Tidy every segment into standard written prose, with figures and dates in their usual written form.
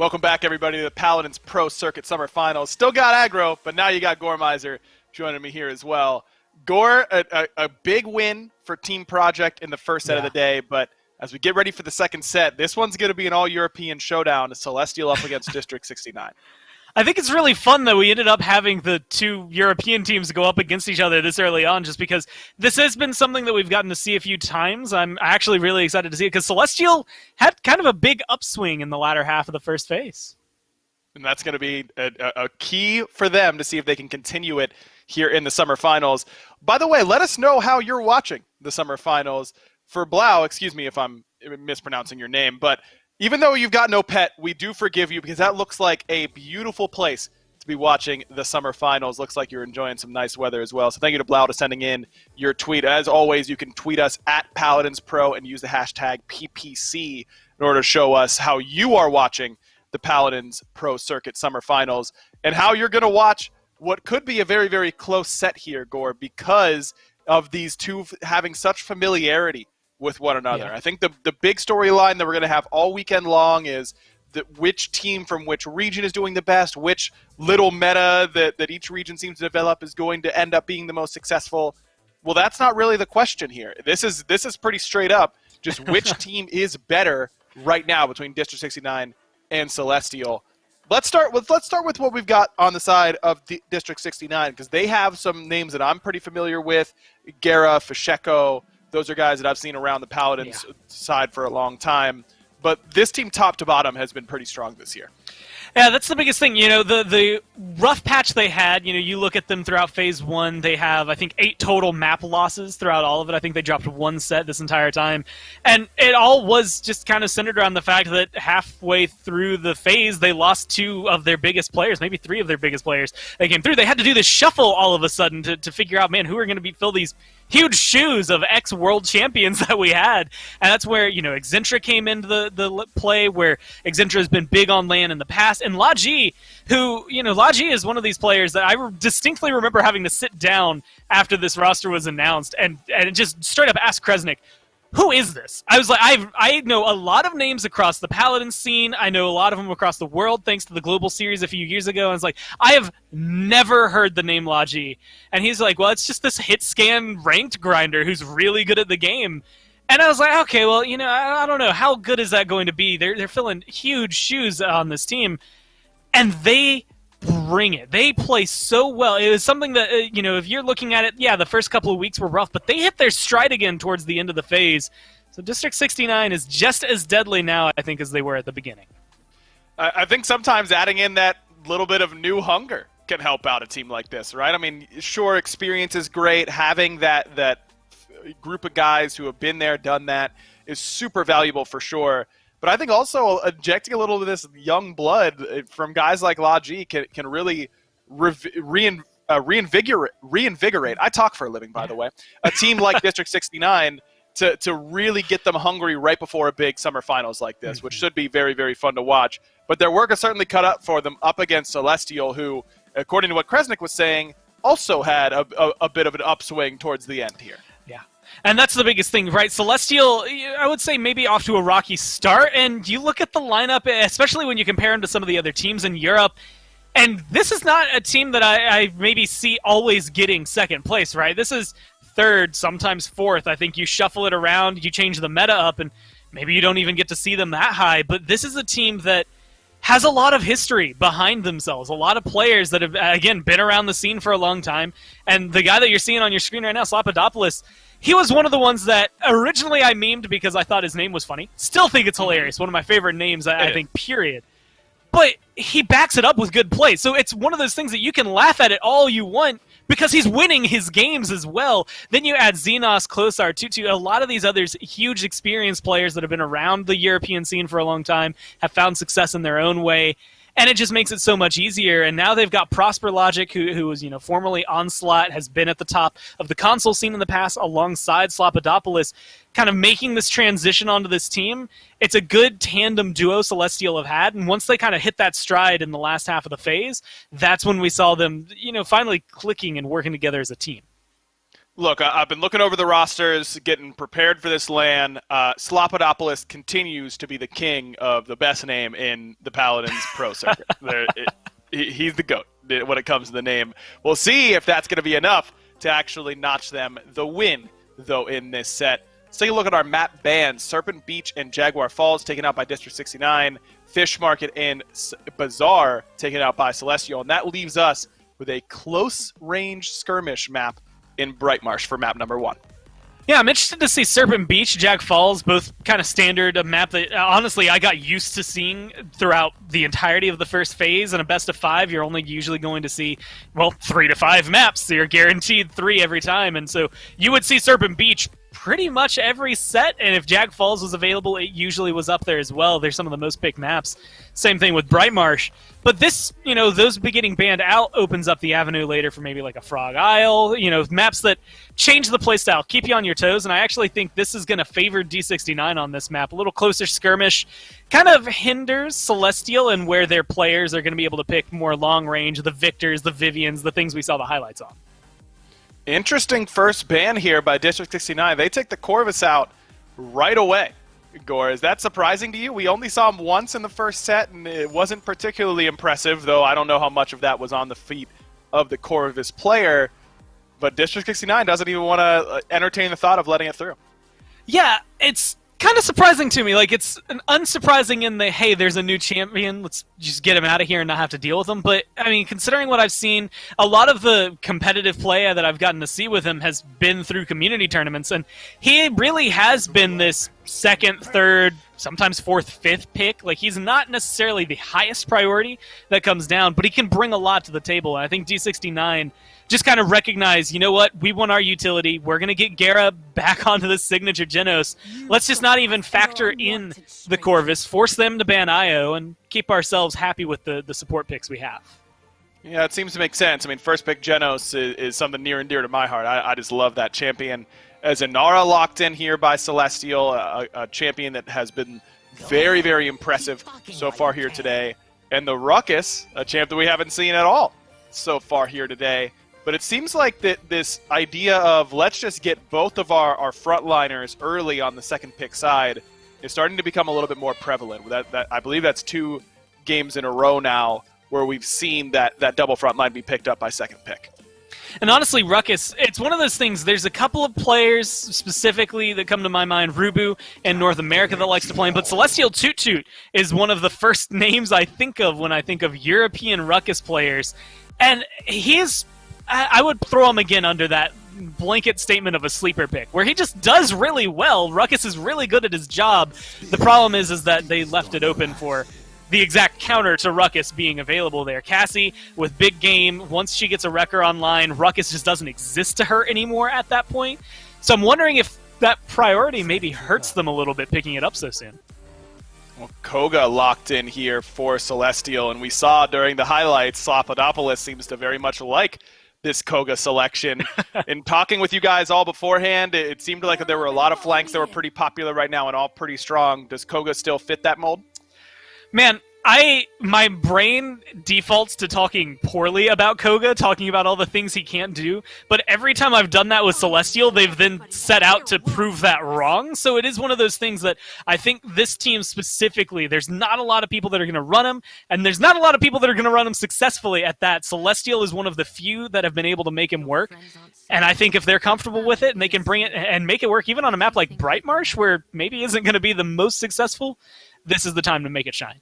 Welcome back, everybody, to the Paladins Pro Circuit Summer Finals. Still got aggro, but now you got Goremizer joining me here as well. Gore, a big win for Team Project in the first set of the day, but as we get ready for the second set, this one's going to be an all-European showdown, Celestial up against District 69. I think it's really fun that we ended up having the two European teams go up against each other this early on, just because this has been something that we've gotten to see a few times. I'm actually really excited to see it because Celestial had kind of a big upswing in the latter half of the first phase. And that's going to be a key for them to see if they can continue it here in the Summer Finals. By the way, let us know how you're watching the Summer Finals. For Blau, excuse me if I'm mispronouncing your name, but even though you've got no pet, we do forgive you because that looks like a beautiful place to be watching the Summer Finals. Looks like you're enjoying some nice weather as well. So thank you to Blau for sending in your tweet. As always, you can tweet us at Paladins Pro and use the hashtag PPC in order to show us how you are watching the Paladins Pro Circuit Summer Finals and how you're going to watch what could be a very, very close set here, Gore, because of these two having such familiarity with one another. Yeah. I think the big storyline that we're going to have all weekend long is which team from which region is doing the best, which little meta that each region seems to develop is going to end up being the most successful. Well, that's not really the question here. This is pretty straight up, just which team is better right now between District 69 and Celestial. Let's start with what we've got on the side of District 69 because they have some names that I'm pretty familiar with. Guerra, Fasheko. Those are guys that I've seen around the Paladins side for a long time. But this team top to bottom has been pretty strong this year. Yeah, that's the biggest thing. You know, the rough patch they had, you know, you look at them throughout Phase 1, they have, I think, 8 total map losses throughout all of it. I think they dropped 1 set this entire time. And it all was just kind of centered around the fact that halfway through the phase, they lost 2 of their biggest players, maybe 3 of their biggest players that came through. They had to do this shuffle all of a sudden to figure out, man, who are going to fill these huge shoes of ex-world champions that we had. And that's where, you know, Exentra came into the play, where Exentra has been big on LAN in the past. And Laji, who, you know, Laji is one of these players that I distinctly remember having to sit down after this roster was announced and just straight up ask Kresnik, who is this? I was like, I know a lot of names across the Paladin scene. I know a lot of them across the world, thanks to the Global Series a few years ago. I was like, I have never heard the name Laji. And he's like, well, it's just this hit scan ranked grinder who's really good at the game. And I was like, okay, well, you know, I don't know. How good is that going to be? They're filling huge shoes on this team. And they bring it. They play so well. It was something that, you know, if you're looking at it, yeah, the first couple of weeks were rough, but they hit their stride again towards the end of the phase. So District 69 is just as deadly now, I think, as they were at the beginning. I think sometimes adding in that little bit of new hunger can help out a team like this, right? I mean, sure, experience is great. Having that group of guys who have been there, done that is super valuable for sure. But I think also injecting a little of this young blood from guys like Laji can really reinvigorate. I talk for a living, by the way. A team like District 69 to really get them hungry right before a big summer finals like this, which should be very, very fun to watch. But their work is certainly cut up for them up against Celestial, who, according to what Kresnik was saying, also had a bit of an upswing towards the end here. Yeah. And that's the biggest thing, right? Celestial, I would say maybe off to a rocky start, and you look at the lineup, especially when you compare them to some of the other teams in Europe, and this is not a team that I maybe see always getting second place, right? This is third, sometimes fourth. I think you shuffle it around, you change the meta up, and maybe you don't even get to see them that high, but this is a team that has a lot of history behind themselves, a lot of players that have, again, been around the scene for a long time, and the guy that you're seeing on your screen right now, Slapodopoulos, he was one of the ones that originally I memed because I thought his name was funny. Still think it's hilarious. One of my favorite names, I think, period. But he backs it up with good play. So it's one of those things that you can laugh at it all you want because he's winning his games as well. Then you add Xenos, Klosar, Tutu, a lot of these others huge experienced players that have been around the European scene for a long time, have found success in their own way. And it just makes it so much easier. And now they've got Prosper Logic, who was, you know, formerly Onslaught, has been at the top of the console scene in the past alongside Slapodopoulos, kind of making this transition onto this team. It's a good tandem duo Celestial have had. And once they kind of hit that stride in the last half of the phase, that's when we saw them, you know, finally clicking and working together as a team. Look, I've been looking over the rosters, getting prepared for this LAN. Slopodopoulos continues to be the king of the best name in the Paladins pro circuit. He's the GOAT when it comes to the name. We'll see if that's going to be enough to actually notch them the win, though, in this set. Let's take a look at our map bans. Serpent Beach and Jaguar Falls taken out by District 69. Fish Market and Bazaar taken out by Celestial. And that leaves us with a close-range skirmish map in Brightmarsh for map number 1. Yeah, I'm interested to see Serpent Beach, Jag Falls, both kind of standard, a map that, honestly, I got used to seeing throughout the entirety of the first phase. In a best of 5, you're only usually going to see, well, 3 to 5 maps. So you're guaranteed 3 every time. And so you would see Serpent Beach pretty much every set, and if Jag Falls was available, it usually was up there as well. They're some of the most picked maps. Same thing with Brightmarsh. But this, those getting banned out opens up the avenue later for maybe like a Frog Isle, maps that change the playstyle, keep you on your toes, and I actually think this is going to favor D69 on this map. A little closer skirmish kind of hinders Celestial and where their players are going to be able to pick more long range, the Victors, the Vivians, the things we saw the highlights on. Interesting first ban here by District 69. They take the Corvus out right away. Gore, is that surprising to you? We only saw him once in the first set, and it wasn't particularly impressive, though I don't know how much of that was on the feet of the Corvus player. But District 69 doesn't even want to entertain the thought of letting it through. Yeah, it's kind of surprising to me. Like, it's unsurprising in the, hey, there's a new champion, let's just get him out of here and not have to deal with him. But, I mean, considering what I've seen, a lot of the competitive play that I've gotten to see with him has been through community tournaments, and he really has been this second, third, sometimes fourth, fifth pick. Like, he's not necessarily the highest priority that comes down, but he can bring a lot to the table. And I think D69 just kind of recognize, you know what, we want our utility. We're going to get Gera back onto the signature Genos. Let's just not even factor in the Corvus, force them to ban IO, and keep ourselves happy with the support picks we have. Yeah, it seems to make sense. I mean, first pick Genos is something near and dear to my heart. I just love that champion. As Inara locked in here by Celestial, a champion that has been very, very impressive so far here today. And the Ruckus, a champ that we haven't seen at all so far here today. But it seems like that this idea of let's just get both of our frontliners early on the second pick side is starting to become a little bit more prevalent. That I believe that's 2 games in a row now where we've seen that double front line be picked up by second pick. And honestly, Ruckus, it's one of those things, there's a couple of players specifically that come to my mind, Rubu in North America that likes to play him, but Celestial Toot Toot is one of the first names I think of when I think of European Ruckus players. And I would throw him again under that blanket statement of a sleeper pick, where he just does really well. Ruckus is really good at his job. The problem is that they left it open for the exact counter to Ruckus being available there. Cassie, with big game, once she gets a wrecker online, Ruckus just doesn't exist to her anymore at that point. So I'm wondering if that priority maybe hurts them a little bit picking it up so soon. Well, Koga locked in here for Celestial, and we saw during the highlights, Slopodopoulos seems to very much like this Koga selection. In talking with you guys all beforehand, it seemed like there were a lot of flanks that were pretty popular right now and all pretty strong. Does Koga still fit that mold? Man, my brain defaults to talking poorly about Koga, talking about all the things he can't do, but every time I've done that with Celestial, they've then set out to prove that wrong. So it is one of those things that I think this team specifically, there's not a lot of people that are going to run him, and there's not a lot of people that are going to run him successfully at that. Celestial is one of the few that have been able to make him work, and I think if they're comfortable with it and they can bring it and make it work even on a map like Brightmarsh, where maybe isn't going to be the most successful, this is the time to make it shine.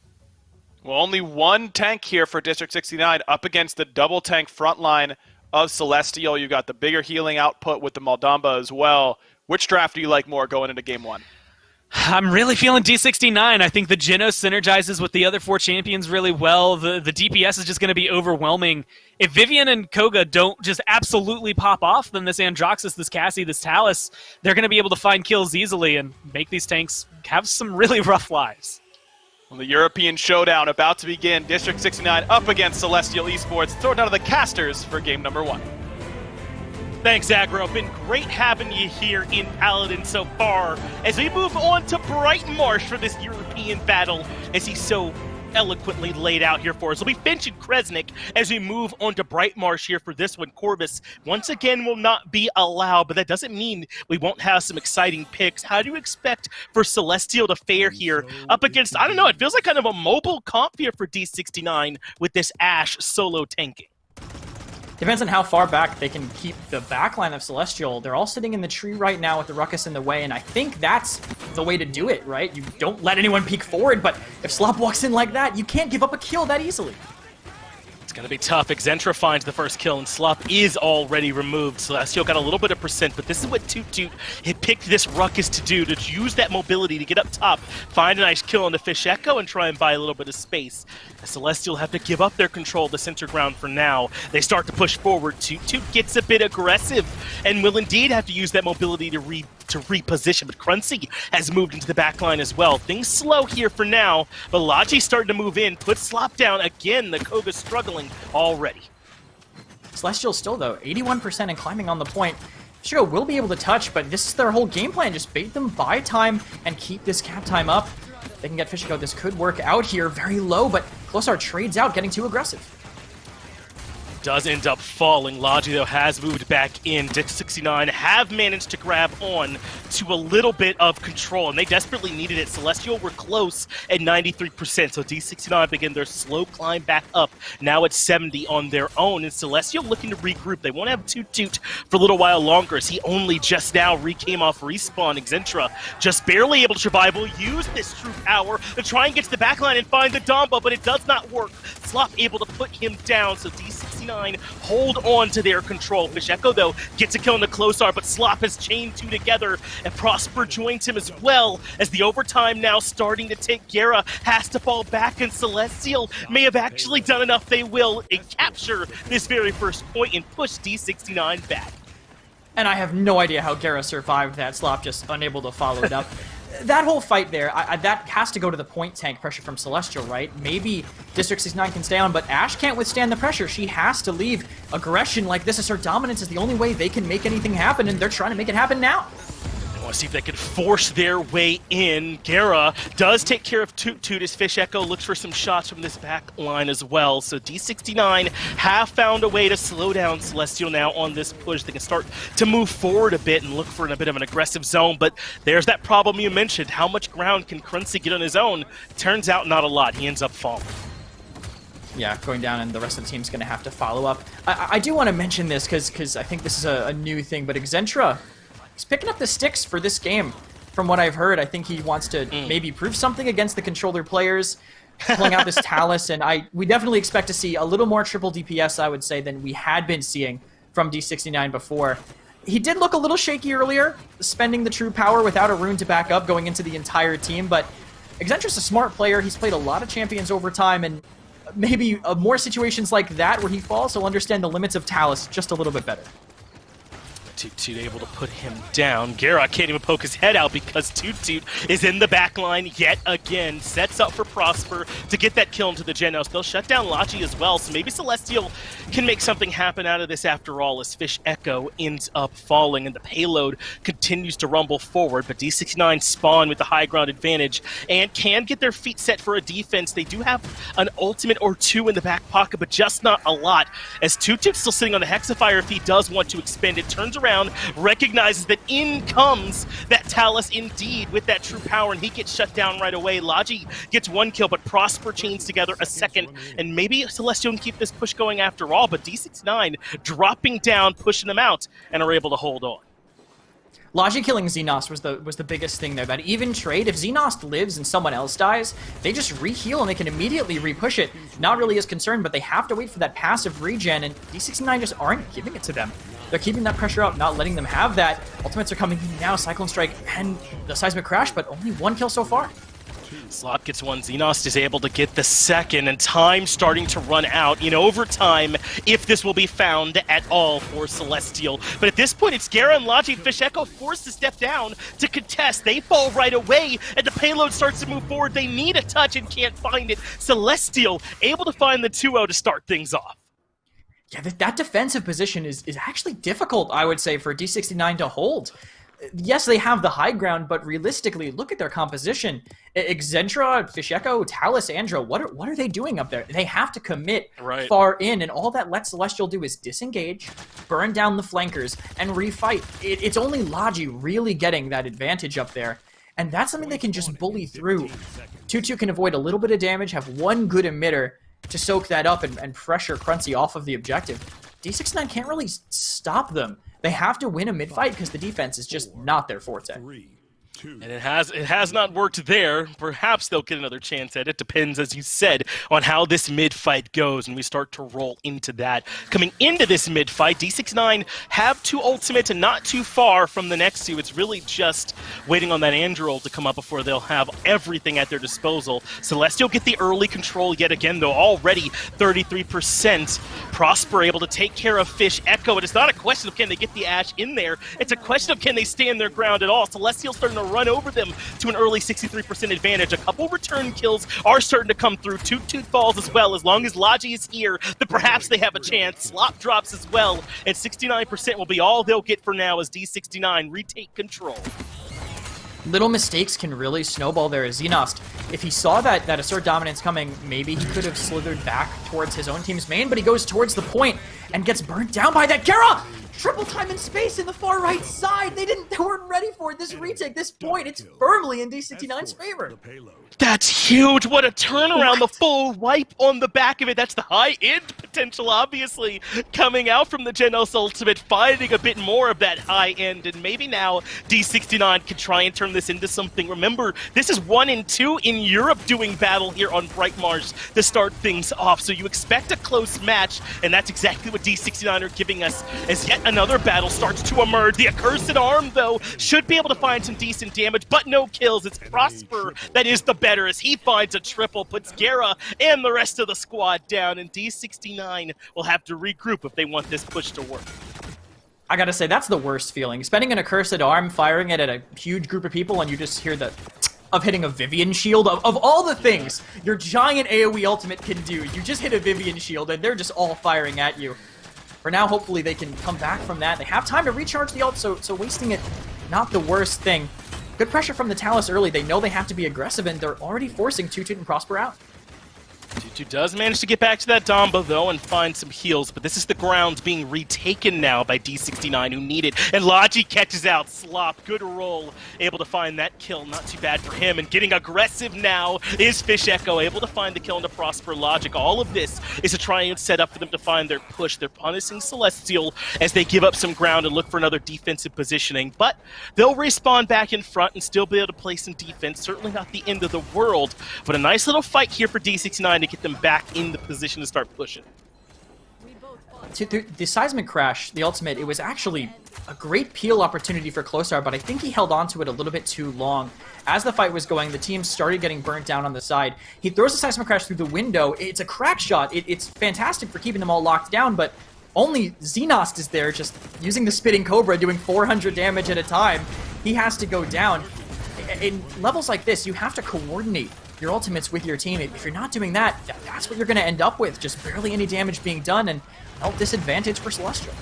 Well, only one tank here for District 69 up against the double tank front line of Celestial. You got the bigger healing output with the Maldamba as well. Which draft do you like more going into Game 1? I'm really feeling D69. I think the Genos synergizes with the other 4 champions really well. The DPS is just going to be overwhelming. If Vivian and Koga don't just absolutely pop off, then this Androxus, this Cassie, this Talus, they're going to be able to find kills easily and make these tanks have some really rough lives. Well, the European showdown about to begin. District 69 up against Celestial Esports. Throw it down to the casters for game number 1. Thanks, Aggro. Been great having you here in Paladin so far. As we move on to Brightmarsh for this European battle, as he so eloquently laid out here for us. It'll be Finch and Kresnik as we move on to Brightmarsh here for this one. Corvus, once again, will not be allowed, but that doesn't mean we won't have some exciting picks. How do you expect for Celestial to fare here up against, I don't know, it feels like kind of a mobile comp here for D69 with this Ashe solo tanking? Depends on how far back they can keep the backline of Celestial. They're all sitting in the tree right now with the Ruckus in the way, and I think that's the way to do it, right? You don't let anyone peek forward, but if Slop walks in like that, you can't give up a kill that easily. It's going to be tough. Exentra finds the first kill, and Slop is already removed. Celestial got a little bit of percent, but this is what Toot Toot had picked this Ruckus to do, to use that mobility to get up top, find a nice kill on the Fish Echo, and try and buy a little bit of space. The Celestial have to give up their control of the center ground for now. They start to push forward. Toot Toot gets a bit aggressive, and will indeed have to use that mobility to reposition, but Cruncy has moved into the back line as well. Things slow here for now, but Logi's starting to move in, put Slop down again. The Koga's struggling already. Celestial still, though, 81% and climbing on the point. Fishico will be able to touch, but this is their whole game plan. Just bait them, buy time, and keep this cap time up. They can get Fishico. This could work out here. Very low, but Closar trades out, getting too aggressive. Does end up falling. Logi, though, has moved back in. D69 have managed to grab on to a little bit of control, and they desperately needed it. Celestial were close at 93%, so D69 begin their slow climb back up. Now at 70 on their own, and Celestial looking to regroup. They won't have Toot Toot for a little while longer, as he only just now came off respawn. Exentra just barely able to survive. Will use this true power to try and get to the backline and find the Domba, but it does not work. Slop able to put him down, so D69 hold on to their control. Fish Echo, though, gets a kill on the Closar, but Slop has chained two together, and Prosper joins him as well, as the overtime now starting to take. Guerra has to fall back, and Celestial may have actually done enough. They will capture this very first point and push D69 back. And I have no idea how Guerra survived that. Slop just unable to follow it up. That whole fight there, that has to go to the point tank pressure from Celestial, right? Maybe District 69 can stay on, but Ashe can't withstand the pressure. She has to leave. Aggression like this is her dominance is the only way they can make anything happen, and they're trying to make it happen now. Want to see if they can force their way in. Guerra does take care of Toot Toot as Fish Echo looks for some shots from this back line as well. So D69 have found a way to slow down Celestial now on this push. They can start to move forward a bit and look for a bit of an aggressive zone, but there's that problem you mentioned. How much ground can Cruncy get on his own? Turns out not a lot. He ends up falling. Yeah, going down, and the rest of the team's going to have to follow up. I do want to mention this because I think this is a new thing, but Exentra, he's picking up the sticks for this game. From what I've heard, I think he wants to maybe prove something against the controller players, pulling out this Talus, and we definitely expect to see a little more triple DPS, I would say, than we had been seeing from D69 before. He did look a little shaky earlier, spending the true power without a rune to back up, going into the entire team, but Exentra's a smart player. He's played a lot of champions over time, and maybe more situations like that where he falls, he'll understand the limits of Talus just a little bit better. Toot Toot able to put him down. Guerra can't even poke his head out because Toot Toot is in the back line yet again. Sets up for Prosper to get that kill into the Genos. They'll shut down Logi as well, so maybe Celestial can make something happen out of this after all, as Fish Echo ends up falling and the payload continues to rumble forward, but D69 spawn with the high ground advantage and can get their feet set for a defense. They do have an ultimate or two in the back pocket, but just not a lot, as Toot Toot's still sitting on the Hexafire if he does want to expend it. Turns around, recognizes that in comes that Talus indeed with that true power, and he gets shut down right away. Logi gets one kill, but Prosper chains together a second, and maybe Celestial can keep this push going after all, but D69 dropping down, pushing them out, and are able to hold on. Logi killing Xenos was the biggest thing there. That even trade, if Xenos lives and someone else dies, they just re-heal and they can immediately re-push it. Not really as concerned, but they have to wait for that passive regen, and D69 just aren't giving it to them. They're keeping that pressure up, not letting them have that. Ultimates are coming in now, Cyclone Strike and the Seismic Crash, but only one kill so far. Slop gets one, Xenos is able to get the second, and time starting to run out in overtime if this will be found at all for Celestial. But at this point, it's Guerra and Logi. Fish Echo forced to step down to contest. They fall right away, and the payload starts to move forward. They need a touch and can't find it. Celestial able to find the 2-0 to start things off. Yeah, that defensive position is actually difficult, I would say, for D69 to hold. yes, they have the high ground, but realistically, look at their composition. Exentra, Fish Echo, Talus, Andro, what are they doing up there? They have to commit far in, and all that lets Celestial do is disengage, burn down the flankers, and refight. It's only Logi really getting that advantage up there, and that's something they can just bully through. 2-2 can avoid a little bit of damage, have one good emitter to soak that up and pressure Cruncy off of the objective. D69 can't really stop them. They have to win a mid-fight because the defense is just not their forte. And it has not worked there. Perhaps they'll get another chance at it. Depends, as you said, on how this mid-fight goes, and we start to roll into that. Coming into this mid-fight, D69 have 2 ultimate and not too far from the next 2. It's really just waiting on that Android to come up before they'll have everything at their disposal. Celestial get the early control yet again, though, already 33%. Prosper able to take care of Fish Echo. It is not a question of can they get the Ashe in there. It's a question of can they stand their ground at all. Celestial starting to run over them to an early 63% advantage. A couple return kills are starting to come through. Toot falls as well. As long as Logi is here, then perhaps they have a chance. Slop drops as well, and 69% will be all they'll get for now as D69 retake control. Little mistakes can really snowball there as Xenost. If he saw that assert dominance coming, maybe he could have slithered back towards his own team's main, but he goes towards the point and gets burnt down by that. Gera! Triple time and space in the far right side. They weren't ready for it. This retake, this point, it's firmly in D69's favor. That's huge. What a turnaround. The full wipe on the back of it. That's the high-end potential, obviously, coming out from the Genos ultimate, finding a bit more of that high end, and maybe now D69 can try and turn this into something. Remember, this is 1 and 2 in Europe doing battle here on Brightmarsh to start things off, so you expect a close match, and that's exactly what D69 are giving us as yet another battle starts to emerge. The Accursed Arm, though, should be able to find some decent damage, but no kills. It's Prosper that is the better as he finds a triple, puts Gera and the rest of the squad down, and D69 will have to regroup if they want this push to work. I gotta say, that's the worst feeling. Spending an Accursed Arm, firing it at a huge group of people, and you just hear the of hitting a Vivian shield. Of all the things your giant AoE ultimate can do, you just hit a Vivian shield, and they're just all firing at you. For now, hopefully they can come back from that. They have time to recharge the ult, so wasting it, not the worst thing. Good pressure from the Talus early. They know they have to be aggressive, and they're already forcing Toot and Prosper out. Toot does manage to get back to that Domba, though, and find some heals, but this is the ground being retaken now by D69, who need it. And Logi catches out Slop. Good roll, able to find that kill. Not too bad for him, and getting aggressive now is Fish Echo, able to find the kill into Prosper. Logic. All of this is to try and set up for them to find their push. They're punishing Celestial as they give up some ground and look for another defensive positioning, but they'll respawn back in front and still be able to play some defense. Certainly not the end of the world, but a nice little fight here for D69 to get them back in the position to start pushing. The Seismic Crash, the ultimate, it was actually a great peel opportunity for Closar, but I think he held on to it a little bit too long. As the fight was going, the team started getting burnt down on the side. He throws the Seismic Crash through the window. It's a crack shot. It's fantastic for keeping them all locked down, but only Xenost is there just using the Spitting Cobra, doing 400 damage at a time. He has to go down. In levels like this, you have to coordinate your ultimates with your team. If you're not doing that, that's what you're going to end up with. Just barely any damage being done, and disadvantage for Celestial.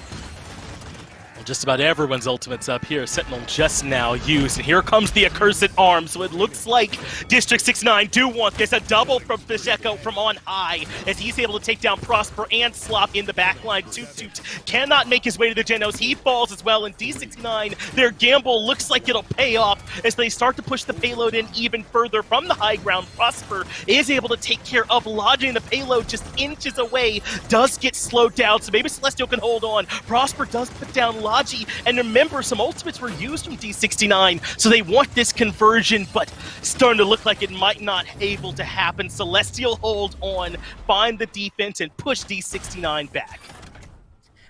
Well, just about everyone's ultimates up here. Sentinel just now used, and here comes the Accursed Arm, so it looks like District 69 do want this. A double from Fish Echo from on high, as he's able to take down Prosper and Slop in the backline. Toot cannot make his way to the Genos. He falls as well, and D69, their gamble looks like it'll pay off as they start to push the payload in even further from the high ground. Prosper is able to take care of Logi, and the payload just inches away, does get slowed down, so maybe Celestial can hold on. Prosper does put down Logi, and remember, some ultimates were used from D69, so they want this conversion, but starting to look like it might not able to happen. Celestial hold on, find the defense, and push D69 back.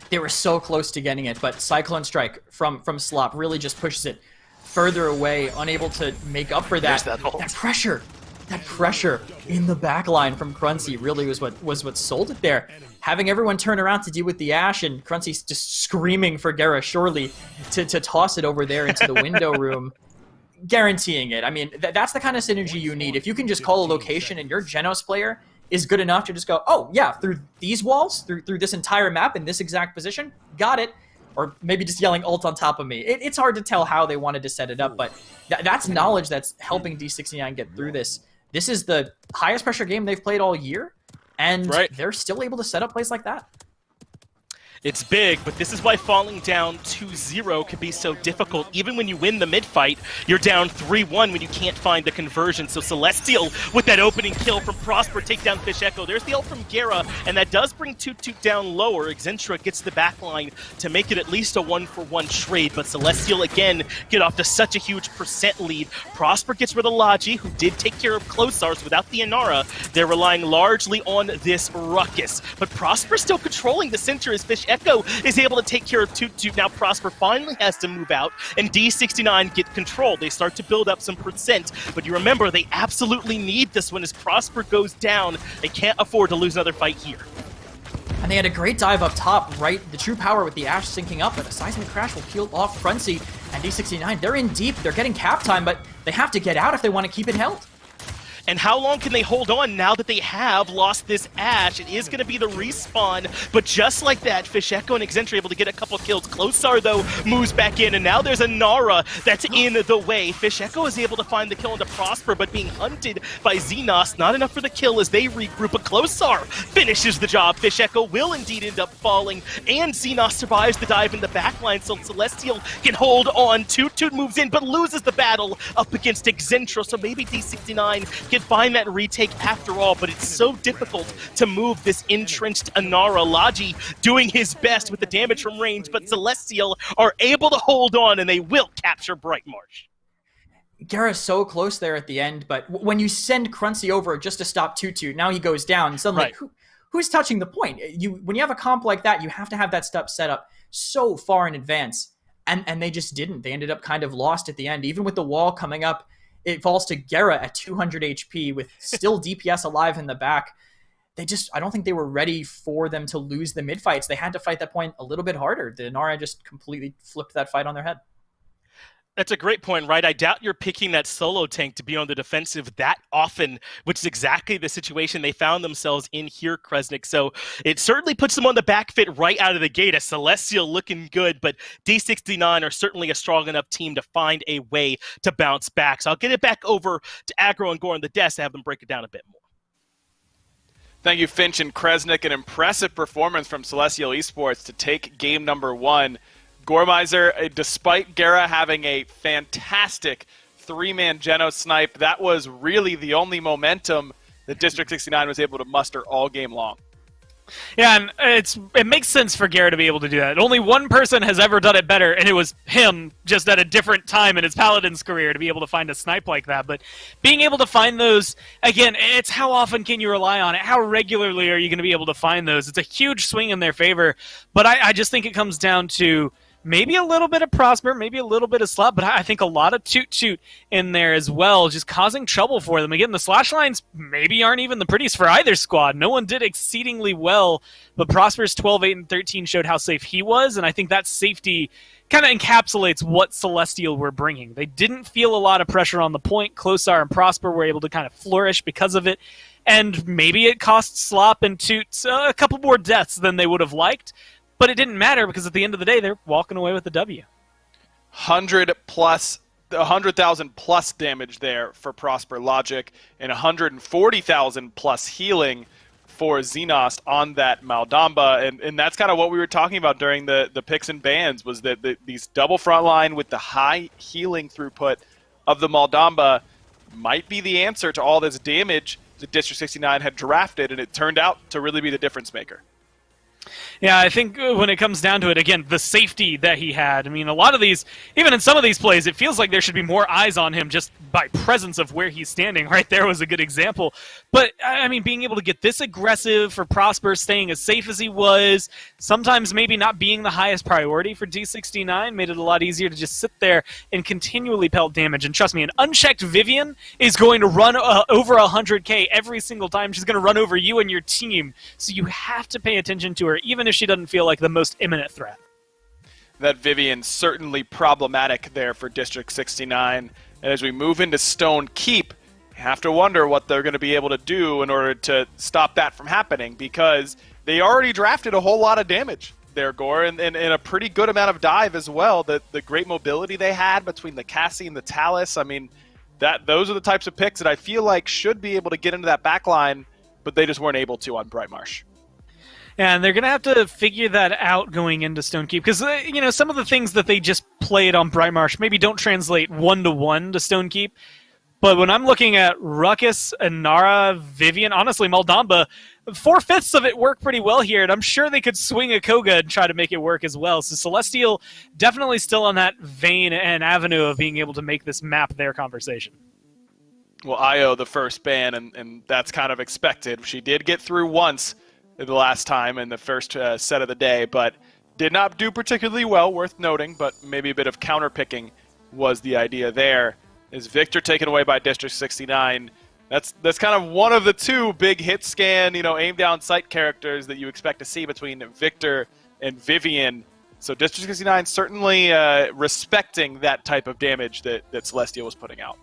They were so close to getting it, but Cyclone Strike from Slop really just pushes it further away, unable to make up for that. That pressure in the back line from Cruncy really was what sold it there. Having everyone turn around to deal with the Ashe, and Cruncy's just screaming for Gera surely to toss it over there into the window room, guaranteeing it. I mean, that's the kind of synergy you need. If you can just call a location and your Genos player is good enough to just go, oh yeah, through these walls, through this entire map in this exact position, got it. or maybe just yelling ult on top of me. It's hard to tell how they wanted to set it up, but that's knowledge that's helping D69 get through this. This is the highest pressure game they've played all year, and they're still able to set up plays like that. It's big, but this is why falling down 2-0 can be so difficult. Even when you win the mid-fight, you're down 3-1 when you can't find the conversion. So Celestial, with that opening kill from Prosper, take down Fish Echo. There's the ult from Gera, and that does bring Toot Toot down lower. Xentra gets the backline to make it at least a 1-for-1 trade, but Celestial, again, get off to such a huge percent lead. Prosper gets rid of Logi, who did take care of Closars without the Inara. They're relying largely on this Ruckus, but Prosper still controlling the center as Fish Echo is able to take care of Toot Toot. Now Prosper finally has to move out, and D69 get control. They start to build up some percent, but you remember they absolutely need this one as Prosper goes down. They can't afford to lose another fight here. And they had a great dive up top, right? The true power with the Ashe syncing up, but a seismic crash will peel off Frenzy, and D69, they're in deep, they're getting cap time, but they have to get out if they want to keep it held. And how long can they hold on now that they have lost this Ashe? It is going to be the respawn, but just like that, Fish Echo and Xentra able to get a couple kills. Closar, though, moves back in, and now there's a Nara that's in the way. Fish Echo is able to find the kill into Prosper, but being hunted by Xenos, not enough for the kill as they regroup. But Closar finishes the job. Fish Echo will indeed end up falling, and Xenos survives the dive in the backline, so Celestial can hold on. Toot Toot moves in, but loses the battle up against Xentra, so maybe D69 can find that retake after all, but it's so difficult to move this entrenched Inara. Logi doing his best with the damage from range, but Celestial are able to hold on, and they will capture Brightmarsh. Gera's so close there at the end, but when you send Cruncy over just to stop Toot Toot, now he goes down, and suddenly, who's touching the point? When you have a comp like that, you have to have that stuff set up so far in advance, and they just didn't. They ended up kind of lost at the end, even with the wall coming up. It falls to Gera at 200 HP with still DPS alive in the back. I don't think they were ready for them to lose the mid-fights. They had to fight that point a little bit harder. The Inara just completely flipped that fight on their head. That's a great point, right? I doubt you're picking that solo tank to be on the defensive that often, which is exactly the situation they found themselves in here, Kresnik. So it certainly puts them on the back foot right out of the gate. A Celestial looking good, but D69 are certainly a strong enough team to find a way to bounce back. So I'll get it back over to Aggro and Gore on the desk to have them break it down a bit more. Thank you, Finch and Kresnik. An impressive performance from Celestial Esports to take game number 1. Goremizer, despite Gera having a fantastic 3-man Geno snipe, that was really the only momentum that District 69 was able to muster all game long. Yeah, and it makes sense for Gera to be able to do that. Only one person has ever done it better, and it was him, just at a different time in his Paladins career, to be able to find a snipe like that. But being able to find those, again, it's how often can you rely on it? How regularly are you going to be able to find those? It's a huge swing in their favor, but I just think it comes down to maybe a little bit of Prosper, maybe a little bit of Slap, but I think a lot of Toot Toot in there as well, just causing trouble for them. Again, the slash lines maybe aren't even the prettiest for either squad. No one did exceedingly well, but Prosper's 12, 8, and 13 showed how safe he was, and I think that safety kind of encapsulates what Celestial were bringing. They didn't feel a lot of pressure on the point. Closar and Prosper were able to kind of flourish because of it, and maybe it cost Slop and Toots a couple more deaths than they would have liked, but it didn't matter because at the end of the day, they're walking away with the W. 100,000 plus damage there for Prosper Logic, and 140,000 plus healing for Xenos on that Maldamba. And that's kind of what we were talking about during the picks and bans, was that these double frontline with the high healing throughput of the Maldamba might be the answer to all this damage that District 69 had drafted, and it turned out to really be the difference maker. Yeah, I think when it comes down to it, again, the safety that he had. I mean, a lot of these, even in some of these plays, it feels like there should be more eyes on him just by presence of where he's standing. Right there was a good example. But, I mean, being able to get this aggressive for Prosper, staying as safe as he was, sometimes maybe not being the highest priority for D69, made it a lot easier to just sit there and continually pelt damage. And trust me, an unchecked Vivian is going to run over 100k every single time. She's going to run over you and your team. So you have to pay attention to her, even if she doesn't feel like the most imminent threat. That Vivian certainly problematic there for District 69. And as we move into Stone Keep, you have to wonder what they're going to be able to do in order to stop that from happening, because they already drafted a whole lot of damage. there, Gore, and a pretty good amount of dive as well. The great mobility they had between the Cassie and the Talus. I mean, those are the types of picks that I feel like should be able to get into that back line, but they just weren't able to on Brightmarsh. And they're going to have to figure that out going into Stonekeep, because some of the things that they just played on Brightmarsh maybe don't translate 1-to-1 to Stonekeep. But when I'm looking at Ruckus, Inara, Vivian, honestly, Maldamba, 4/5 of it worked pretty well here, and I'm sure they could swing a Koga and try to make it work as well. So Celestial definitely still on that vein and avenue of being able to make this map their conversation. Well, Io the first ban, and that's kind of expected. She did get through once the last time in the first set of the day, but did not do particularly well, worth noting, but maybe a bit of counter-picking was the idea there. Is Victor taken away by District 69? That's kind of one of the two big hit scan, aim down sight characters that you expect to see between Victor and Vivian. So District 69 certainly respecting that type of damage that Celestial was putting out.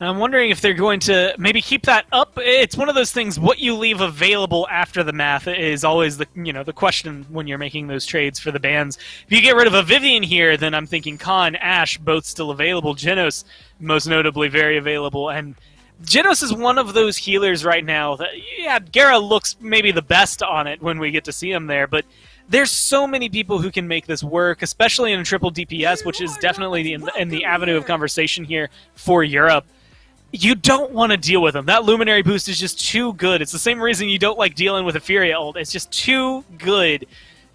I'm wondering if they're going to maybe keep that up. It's one of those things, what you leave available after the math is always the question when you're making those trades for the bans. If you get rid of a Vivian here, then I'm thinking Khan, Ashe, both still available. Genos, most notably, very available. And Genos is one of those healers right now that, yeah, Gera looks maybe the best on it when we get to see him there, but there's so many people who can make this work, especially in a triple DPS, which is definitely in the avenue of conversation here for Europe. You don't want to deal with them. That Luminary boost is just too good. It's the same reason you don't like dealing with a Furia ult. It's just too good.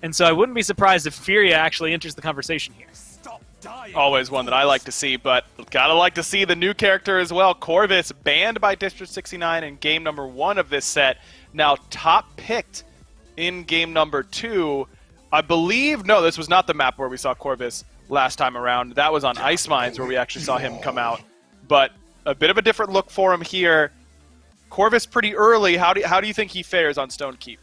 And so I wouldn't be surprised if Furia actually enters the conversation here. Always one that I like to see, but gotta like to see the new character as well. Corvus, banned by District 69 in game number 1 of this set. Now top picked in game number 2. I believe, no, this was not the map where we saw Corvus last time around. That was on Ice Mines where we actually saw him come out. But a bit of a different look for him here. Corvus pretty early. How do you think he fares on Stonekeep?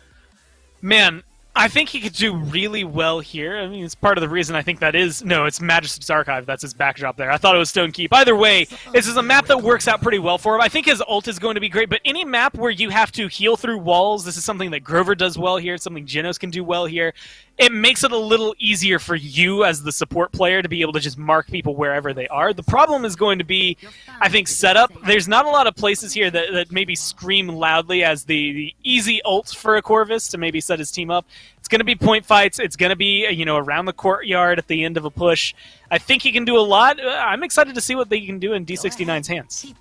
Man, I think he could do really well here. I mean, it's part of the reason I think that is... No, it's Majesty's Archive. That's his backdrop there. I thought it was Stonekeep. Either way, this is a map that works out pretty well for him. I think his ult is going to be great, but any map where you have to heal through walls, this is something that Grover does well here. It's something Genos can do well here. It makes it a little easier for you as the support player to be able to just mark people wherever they are. The problem is going to be, I think, setup. There's not a lot of places here that maybe scream loudly as the easy ult for a Corvus to maybe set his team up. It's going to be point fights. It's going to be, around the courtyard at the end of a push. I think he can do a lot. I'm excited to see what they can do in D69's hands.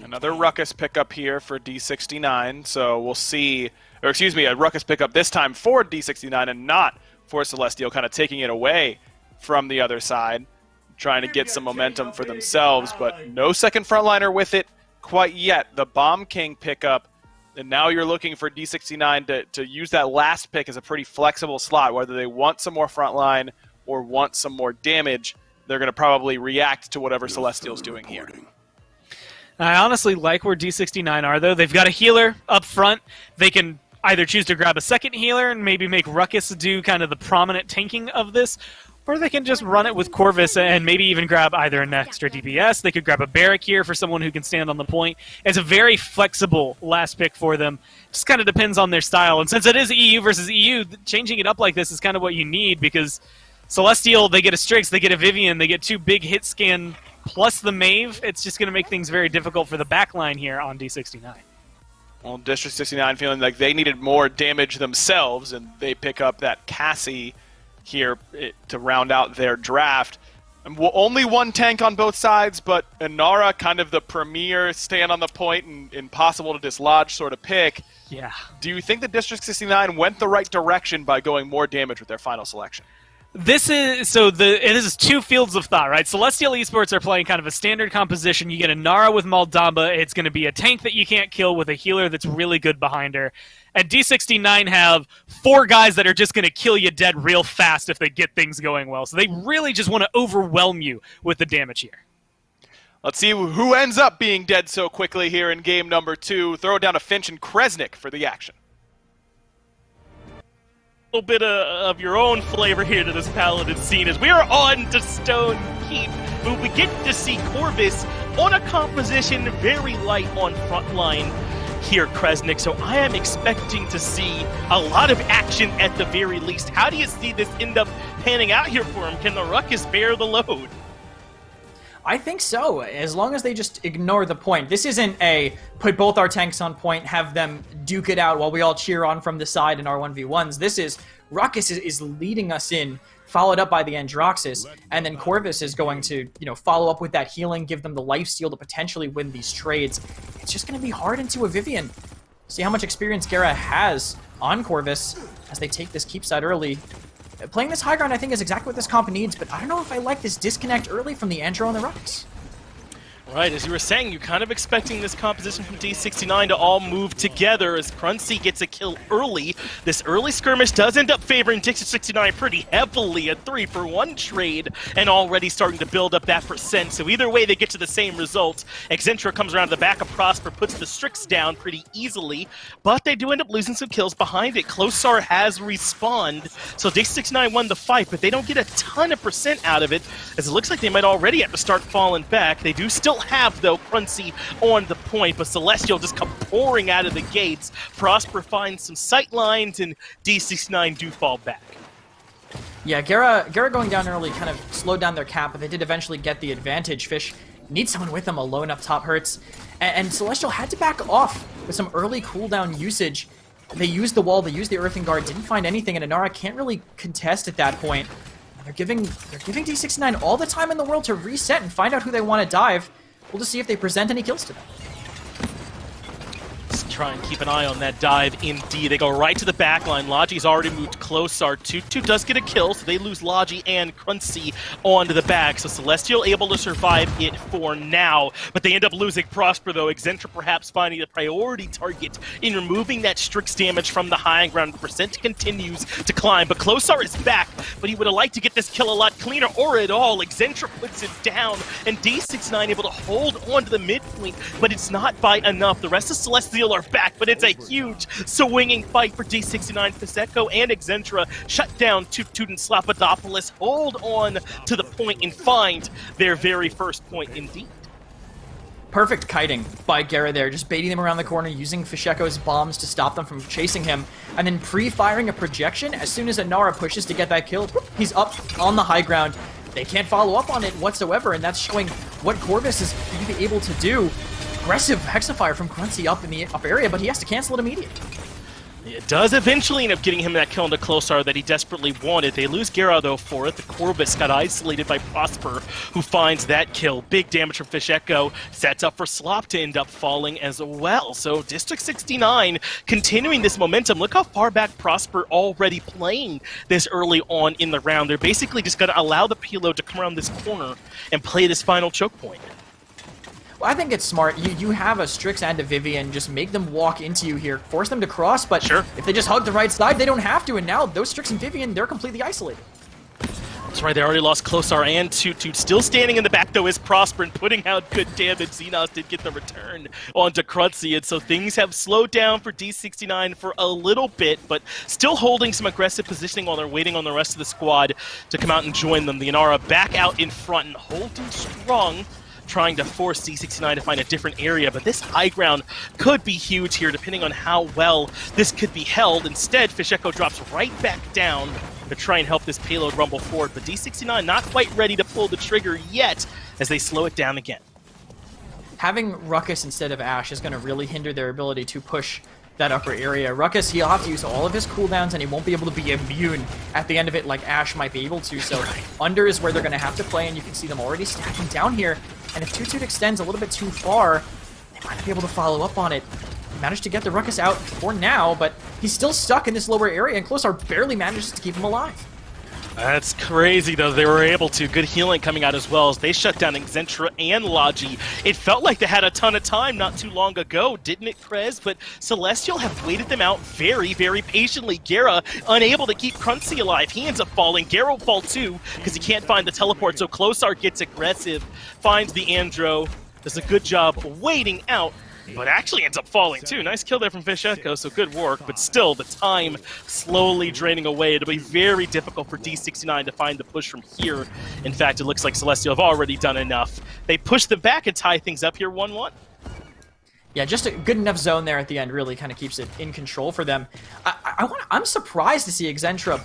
Another Ruckus pickup here for D69, so we'll see... Or excuse me, a Ruckus pickup this time for D69 and not for Celestial, kind of taking it away from the other side, trying to get some momentum for themselves, but no second frontliner with it quite yet. The Bomb King pickup, and now you're looking for D69 to use that last pick as a pretty flexible slot, whether they want some more frontline or want some more damage. They're going to probably react to whatever Celestial's doing here. I honestly like where D69 are, though. They've got a healer up front. They can either choose to grab a second healer and maybe make Ruckus do kind of the prominent tanking of this, or they can just run it with Corvus and maybe even grab either an extra DPS. They could grab a Barrack here for someone who can stand on the point. It's a very flexible last pick for them. Just kind of depends on their style. And since it is EU versus EU, changing it up like this is kind of what you need, because Celestial, they get a Strix, they get a Vivian, they get 2 big hit scan plus the Maeve. It's just going to make things very difficult for the backline here on D69. Well, District 69 feeling like they needed more damage themselves, and they pick up that Cassie here to round out their draft. And only one tank on both sides, but Inara, kind of the premier stand on the point and impossible to dislodge sort of pick. Yeah. Do you think that District 69 went the right direction by going more damage with their final selection? This is 2 fields of thought, right? Celestial Esports are playing kind of a standard composition. You get a Nara with Maldamba. It's going to be a tank that you can't kill with a healer that's really good behind her. And D69 have 4 guys that are just going to kill you dead real fast if they get things going well. So they really just want to overwhelm you with the damage here. Let's see who ends up being dead so quickly here in game number 2. Throw down a Finch and Kresnik for the action. Little bit of your own flavor here to this Paladin scene as we are on to Stonekeep, where we get to see Corvus on a composition very light on frontline, here, Kresnik. So I am expecting to see a lot of action at the very least. How do you see this end up panning out here for him? Can the Ruckus bear the load? I think so, as long as they just ignore the point. This isn't a put both our tanks on point, have them duke it out while we all cheer on from the side in our 1v1s. This is, Ruckus is leading us in, followed up by the Androxus, and then Corvus is going to, follow up with that healing, give them the lifesteal to potentially win these trades. It's just going to be hard into a Vivian. See how much experience Gera has on Corvus as they take this keep side early. Playing this high ground, I think, is exactly what this comp needs, but I don't know if I like this disconnect early from the Andro and the Ruckus. Right, as you were saying, you're kind of expecting this composition from D69 to all move together as Cruncy gets a kill early. This early skirmish does end up favoring D69 pretty heavily, a 3-for-1 trade, and already starting to build up that percent. So either way, they get to the same result. Exentra comes around to the back of Prosper, puts the Strix down pretty easily, but they do end up losing some kills behind it. Closar has respawned, so D69 won the fight, but they don't get a ton of percent out of it, as it looks like they might already have to start falling back. They do still have, though, Cruncy on the point, but Celestial just come pouring out of the gates. Prosper finds some sight lines, and D69 do fall back. Yeah, Gera going down early kind of slowed down their cap, but they did eventually get the advantage. Fish needs someone with them alone up top hurts, and Celestial had to back off with some early cooldown usage. They used the wall, they used the Earthing Guard, didn't find anything, and Inara can't really contest at that point. They're giving D69 all the time in the world to reset and find out who they want to dive. We'll just see if they present any kills to them. Let's try and keep an eye on that dive indeed. They go right to the back line. Logi's already moved closer. Tutu does get a kill, so they lose Logi and Cruncy onto the back. So Celestial able to survive it for now, but they end up losing Prosper though. Exentra perhaps finding a priority target in removing that Strix damage from the high ground. The percent continues to climb, but Closar is back, but he would have liked to get this kill a lot cleaner or at all. Exentra puts it down, and D69 able to hold on to the midpoint, but it's not by enough. The rest of Celestial are back, but it's a huge swinging fight for D69. Fiseko and Exentra shut down Toot and Slapadopoulos, hold on to the point and find their very first point indeed. Perfect kiting by Gera there, just baiting them around the corner, using Fisheko's bombs to stop them from chasing him, and then pre-firing a projection. As soon as Inara pushes to get that kill, he's up on the high ground. They can't follow up on it whatsoever, and that's showing what Corvus is able to do. Aggressive Hexafire from Cruncy up in the up area, but he has to cancel it immediately. It does eventually end up getting him that kill into Closar that he desperately wanted. They lose Gera, though, for it. The Corvus got isolated by Prosper, who finds that kill. Big damage from Fish Echo. Sets up for Slop to end up falling as well. So District 69 continuing this momentum. Look how far back Prosper already playing this early on in the round. They're basically just going to allow the payload to come around this corner and play this final choke point. Well, I think it's smart. You have a Strix and a Vivian, just make them walk into you here, force them to cross, but sure, if they just hug the right side, they don't have to, and now those Strix and Vivian, they're completely isolated. That's right, they already lost Closar and Toot. Still standing in the back, though, is Prosper and putting out good damage. Xenos did get the return onto Cruncy, and so things have slowed down for D69 for a little bit, but still holding some aggressive positioning while they're waiting on the rest of the squad to come out and join them. The Inara back out in front and holding strong, trying to force D69 to find a different area, but this high ground could be huge here depending on how well this could be held. Instead, Fish Echo drops right back down to try and help this payload rumble forward, but D69 not quite ready to pull the trigger yet as they slow it down again. Having Ruckus instead of Ashe is going to really hinder their ability to push that upper area. Ruckus, he'll have to use all of his cooldowns, and he won't be able to be immune at the end of it like Ashe might be able to, so under is where they're going to have to play, and you can see them already stacking down here, and if Toot extends a little bit too far, they might not be able to follow up on it. They managed to get the Ruckus out for now, but he's still stuck in this lower area, and Closar barely manages to keep him alive. That's crazy, though. They were able to. Good healing coming out as well as they shut down Exentra and Logi. It felt like they had a ton of time not too long ago, didn't it, Krez? But Celestial have waited them out very, very patiently. Gera unable to keep Cruncy alive. He ends up falling. Gera will fall too because he can't find the teleport, so Closar gets aggressive, finds the Andro, does a good job waiting out, but actually ends up falling too. Nice kill there from Fish Echo, so good work, but still the time slowly draining away. It'll be very difficult for D69 to find the push from here. In fact, it looks like Celestial have already done enough. They push them back and tie things up here 1-1. Yeah, just a good enough zone there at the end really kind of keeps it in control for them. I'm surprised to see Exentra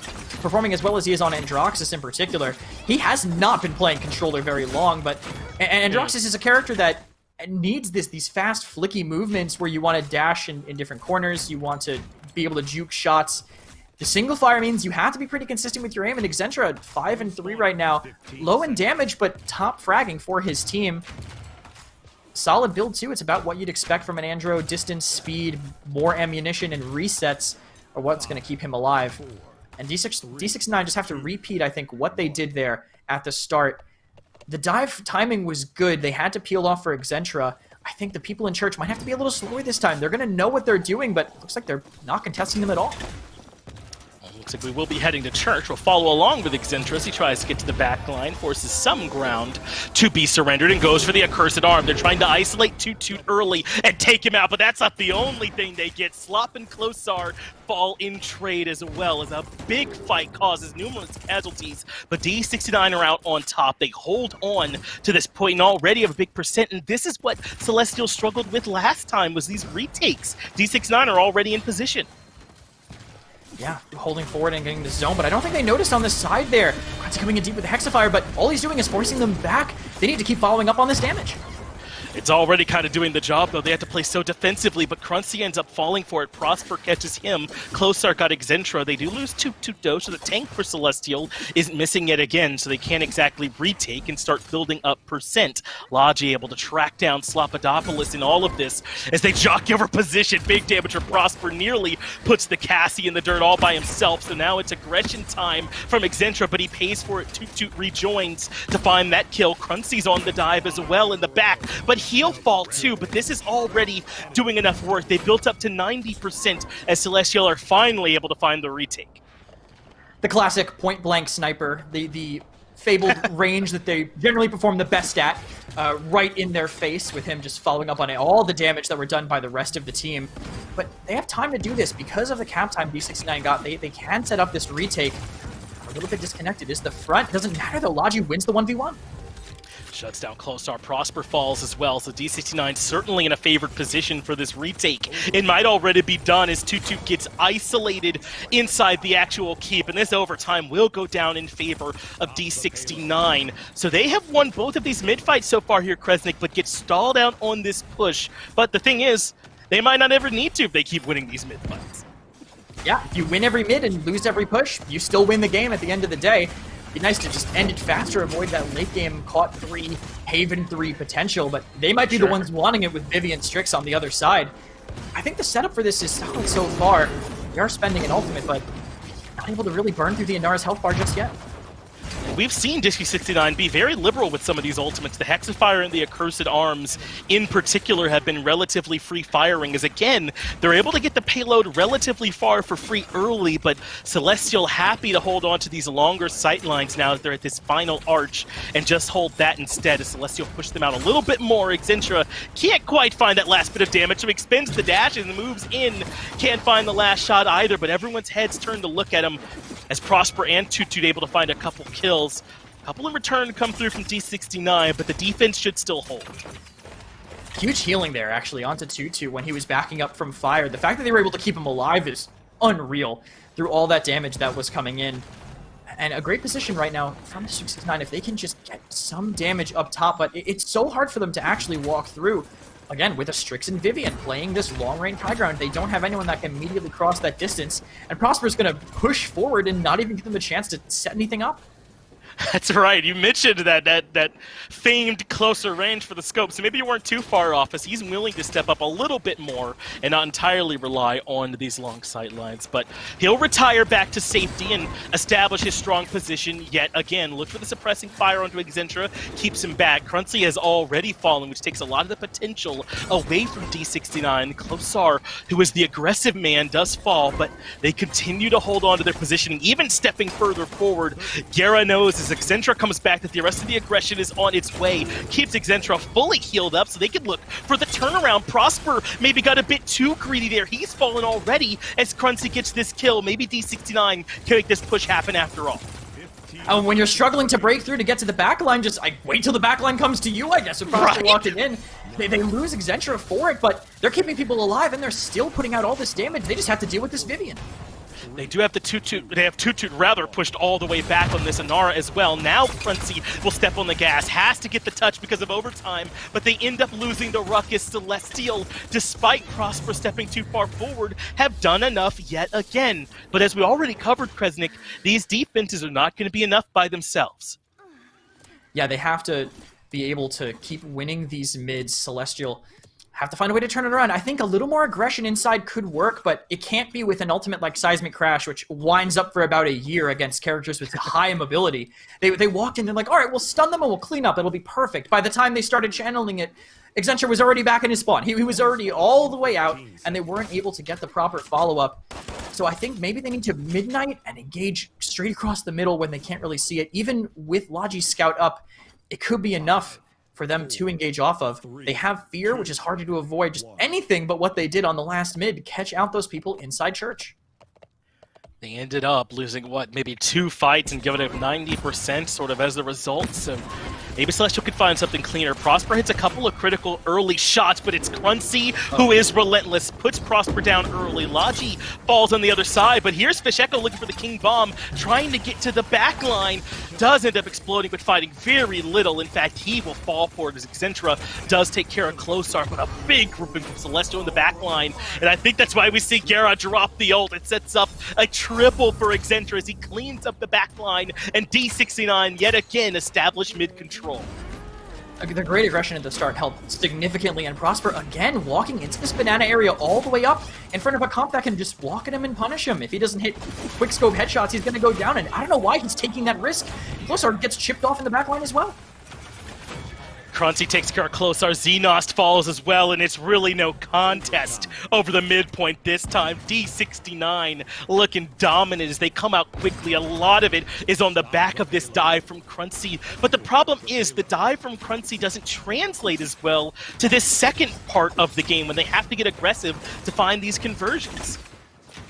performing as well as he is on Androxus in particular. He has not been playing controller very long, but Androxus is a character that needs these fast, flicky movements where you want to dash in different corners, you want to be able to juke shots. The single fire means you have to be pretty consistent with your aim, and Exentra 5 and 3 right now. Low in damage, but top fragging for his team. Solid build too. It's about what you'd expect from an Andro. Distance, speed, more ammunition, and resets are what's going to keep him alive. And D69 just have to repeat, I think, what they did there at the start. The dive timing was good. They had to peel off for Exentra. I think the people in church might have to be a little slower this time. They're going to know what they're doing, but it looks like they're not contesting them at all. Looks like we will be heading to church. We'll follow along with Exentra as he tries to get to the back line, forces some ground to be surrendered, and goes for the accursed arm. They're trying to isolate Toot early and take him out, but that's not the only thing they get. Slop and Klosar fall in trade as well, as a big fight causes numerous casualties, but D69 are out on top. They hold on to this point and already have a big percent, and this is what Celestial struggled with last time, was these retakes. D69 are already in position. Yeah, holding forward and getting the zone, but I don't think they noticed on the side there. It's coming in deep with the Hexafire, but all he's doing is forcing them back. They need to keep following up on this damage. It's already kind of doing the job, though. They have to play so defensively, but Cruncy ends up falling for it. Prosper catches him. Klosar got Exentra. They do lose Toot though, so the tank for Celestial is missing yet again, so they can't exactly retake and start building up percent. Logi able to track down Slopodopolis in all of this as they jockey over position. Big damage for Prosper, nearly puts the Cassie in the dirt all by himself, so now it's aggression time from Exentra, but he pays for it. Toot rejoins to find that kill. Cruncy's on the dive as well in the back, but he'll fall too, but this is already doing enough work. They built up to 90% as Celestial are finally able to find the retake. The classic point-blank sniper, the fabled range that they generally perform the best at, right in their face, with him just following up on all the damage that were done by the rest of the team. But they have time to do this. Because of the cap time D69 got, they can set up this retake. A little bit disconnected is the front. Doesn't matter though, Logi wins the 1v1. Shuts down Klosar. Prosper falls as well, so D69 certainly in a favored position for this retake. It might already be done as Toot gets isolated inside the actual keep, and this overtime will go down in favor of D69. So they have won both of these mid-fights so far here, Kresnik, but get stalled out on this push. But the thing is, they might not ever need to if they keep winning these mid-fights. Yeah, if you win every mid and lose every push, you still win the game at the end of the day. Be nice to just end it faster, avoid that late game caught 3, Haven 3 potential, but they might be the ones wanting it with Vivian Strix on the other side. I think the setup for this is solid so far. They are spending an ultimate, but not able to really burn through the Inara's health bar just yet. We've seen Disky69 be very liberal with some of these ultimates. The Hexafire and the Accursed Arms in particular have been relatively free firing, as again, they're able to get the payload relatively far for free early, but Celestial happy to hold on to these longer sight lines now that they're at this final arch and just hold that instead as Celestial push them out a little bit more. Exentra can't quite find that last bit of damage, so he expends the dash and moves in. Can't find the last shot either, but everyone's heads turn to look at him as Prosper and Toot able to find a couple kills. A couple in return to come through from D69, but the defense should still hold. Huge healing there, actually, onto Toot when he was backing up from fire. The fact that they were able to keep him alive is unreal through all that damage that was coming in. And a great position right now from D69 if they can just get some damage up top, but it's so hard for them to actually walk through. Again, with a Strix and Vivian playing this long-range high ground, they don't have anyone that can immediately cross that distance, and Prosper's going to push forward and not even give them a chance to set anything up. That's right. You mentioned that famed closer range for the scope, so maybe you weren't too far off, as he's willing to step up a little bit more and not entirely rely on these long sight lines. But he'll retire back to safety and establish his strong position yet again. Look for the suppressing fire onto Exentra, keeps him back. Cruncy has already fallen, which takes a lot of the potential away from D69. Klosar, who is the aggressive man, does fall, but they continue to hold on to their position, even stepping further forward. Guerra knows as Exentra comes back that the rest of the aggression is on its way. Keeps Exentra fully healed up so they can look for the turnaround. Prosper maybe got a bit too greedy there. He's fallen already as Cruncy gets this kill. Maybe D69 can make this push happen after all. When you're struggling to break through to get to the backline, just wait till the backline comes to you, I guess, with Prosper walking in. They lose Exentra for it, but they're keeping people alive, and they're still putting out all this damage. They just have to deal with this Vivian. They do have the Toot rather pushed all the way back on this Inara as well. Now Frenzy will step on the gas, has to get the touch because of overtime, but they end up losing the Ruckus. Celestial, despite Prosper stepping too far forward, have done enough yet again. But as we already covered, Kresnik, these defenses are not going to be enough by themselves. Yeah, they have to be able to keep winning these mids. Celestial have to find a way to turn it around. I think a little more aggression inside could work, but it can't be with an ultimate like Seismic Crash, which winds up for about a year against characters with high mobility. They walked in and like, all right, we'll stun them and we'll clean up. It'll be perfect. By the time they started channeling it, Exentra was already back in his spawn. He was already all the way out, and they weren't able to get the proper follow-up. So I think maybe they need to midnight and engage straight across the middle when they can't really see it. Even with Logi's scout up, it could be enough for them to engage off of. They have fear, which is harder to avoid. Just anything but what they did on the last mid to catch out those people inside church. They ended up losing, what, maybe 2 fights and giving it 90% sort of as the result. So maybe Celestial could find something cleaner. Prosper hits a couple of critical early shots, but it's Cruncy who is relentless, puts Prosper down early. Logi falls on the other side, but here's Fish Echo looking for the King Bomb, trying to get to the back line. Does end up exploding, but fighting very little. In fact, he will fall for it as Exentra does take care of Closar, but a big grouping from Celestial in the back line. And I think that's why we see Gara drop the ult. It sets up a triple for Exentra as he cleans up the back line, and D69 yet again establish mid-control. The great aggression at the start helped significantly, and Prosper again walking into this banana area all the way up in front of a comp that can just walk at him and punish him. If he doesn't hit quick scope headshots, he's going to go down, and I don't know why he's taking that risk. Closar gets chipped off in the backline as well. Cruncy takes care of Closar, Xenost falls as well, and it's really no contest over the midpoint this time. D69 looking dominant as they come out quickly. A lot of it is on the back of this dive from Cruncy, but the problem is the dive from Cruncy doesn't translate as well to this second part of the game when they have to get aggressive to find these conversions.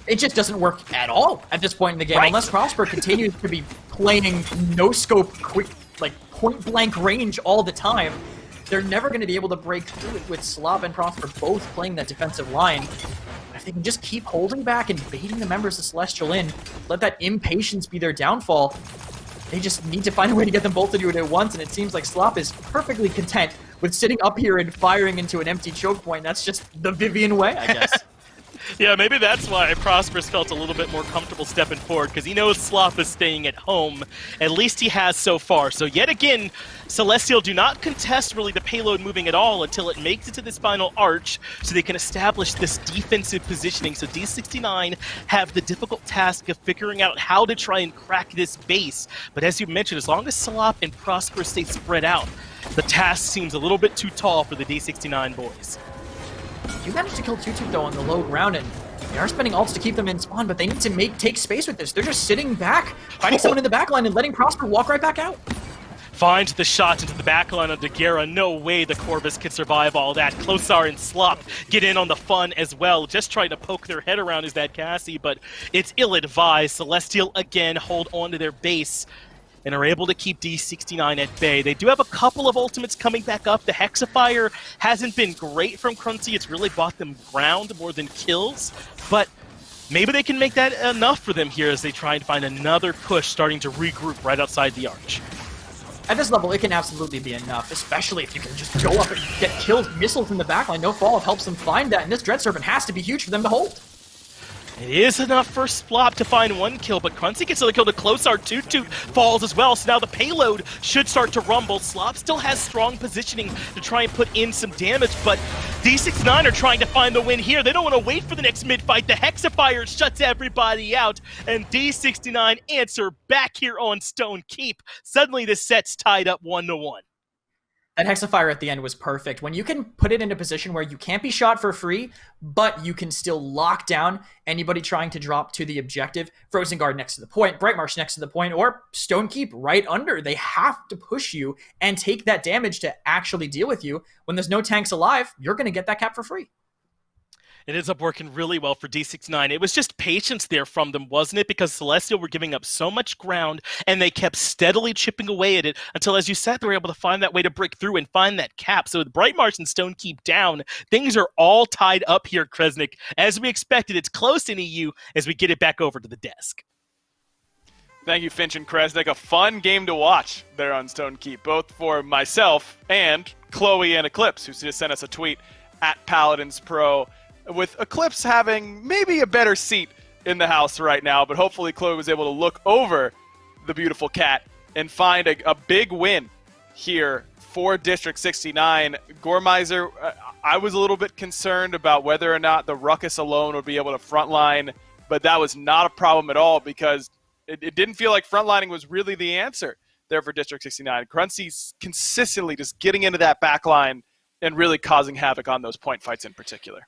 It just doesn't work at all at this point in the game, Right. unless Prosper continues to be playing no-scope, quick, like point-blank range all the time. They're never going to be able to break through it with Slav and Prosper both playing that defensive line. If they can just keep holding back and baiting the members of Celestial in, let that impatience be their downfall, they just need to find a way to get them both to do it at once, and it seems like Slav is perfectly content with sitting up here and firing into an empty choke point. That's just the Vivian way, I guess. Yeah, maybe that's why Prosper's felt a little bit more comfortable stepping forward, because he knows Sloth is staying at home. At least he has so far. So yet again, Celestial do not contest really the payload moving at all until it makes it to this final arch, so they can establish this defensive positioning. So D69 have the difficult task of figuring out how to try and crack this base. But as you mentioned, as long as Salop and Prosper stay spread out, the task seems a little bit too tall for the D69 boys. You managed to kill Tutu though on the low ground, and they are spending ults to keep them in spawn, but they need to take space with this. They're just sitting back, finding someone in the backline and letting Prosper walk right back out. Finds the shot into the backline of Dagera. No way the Corvus can survive all that. Closar and Slop get in on the fun as well, just trying to poke their head around is that Cassie, but it's ill-advised. Celestial again hold on to their base and are able to keep D69 at bay. They do have a couple of ultimates coming back up. The Hexafire hasn't been great from Cruncy. It's really bought them ground more than kills, but maybe they can make that enough for them here as they try and find another push, starting to regroup right outside the arch. At this level, it can absolutely be enough, especially if you can just go up and get killed. Missiles in the backline, no fall helps them find that, and this Dread Serpent has to be huge for them to hold. It is enough for Splop to find one kill, but Cruncy gets the kill to Closar. Toot falls as well, so now the payload should start to rumble. Slop still has strong positioning to try and put in some damage, but D69 are trying to find the win here. They don't want to wait for the next mid-fight. The Hexafire shuts everybody out, and D69 answer back here on Stone Keep. Suddenly this set's tied up 1-1. That Hexafire at the end was perfect. When you can put it in a position where you can't be shot for free, but you can still lock down anybody trying to drop to the objective. Frozen Guard next to the point, Brightmarsh next to the point, or Stone Keep right under. They have to push you and take that damage to actually deal with you. When there's no tanks alive, you're going to get that cap for free. It ends up working really well for D69. It was just patience there from them, wasn't it? Because Celestial were giving up so much ground, and they kept steadily chipping away at it until, as you said, they were able to find that way to break through and find that cap. So with Brightmarsh and Stone Keep down, things are all tied up here, Kresnik. As we expected, it's close in EU as we get it back over to the desk. Thank you, Finch and Kresnik. A fun game to watch there on Stone Keep, both for myself and Chloe and Eclipse, who just sent us a tweet at Paladins Pro, with Eclipse having maybe a better seat in the house right now, but hopefully Chloe was able to look over the beautiful cat and find a big win here for District 69. Gormizer, I was a little bit concerned about whether or not the Ruckus alone would be able to frontline, but that was not a problem at all because it didn't feel like frontlining was really the answer there for District 69. Gruncy's consistently just getting into that back line and really causing havoc on those point fights in particular.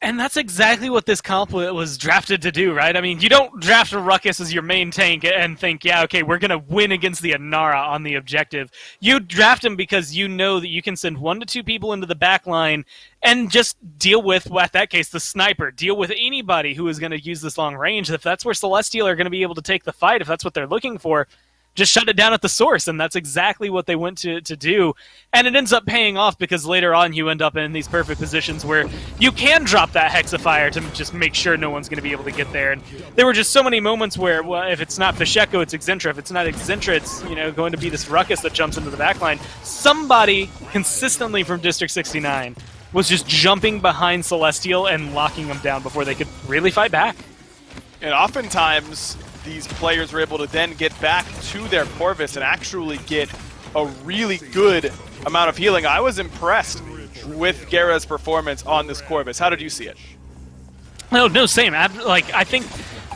And that's exactly what this comp was drafted to do, right? I mean, you don't draft a Ruckus as your main tank and think, yeah, okay, we're going to win against the Inara on the objective. You draft him because you know that you can send 1 to 2 people into the back line and just deal with, well, at that case, the sniper. Deal with anybody who is going to use this long range. If that's where Celestial are going to be able to take the fight, if that's what they're looking for, just shut it down at the source, and that's exactly what they went to do. And it ends up paying off because later on you end up in these perfect positions where you can drop that Hexafire to just make sure no one's going to be able to get there. And there were just so many moments where, well, if it's not Fisheko, it's Exentra. If it's not Exentra, it's going to be this Ruckus that jumps into the backline. Somebody consistently from District 69 was just jumping behind Celestial and locking them down before they could really fight back. And oftentimes these players were able to then get back to their Corvus and actually get a really good amount of healing. I was impressed with Guerra's performance on this Corvus. How did you see it? No, same. I think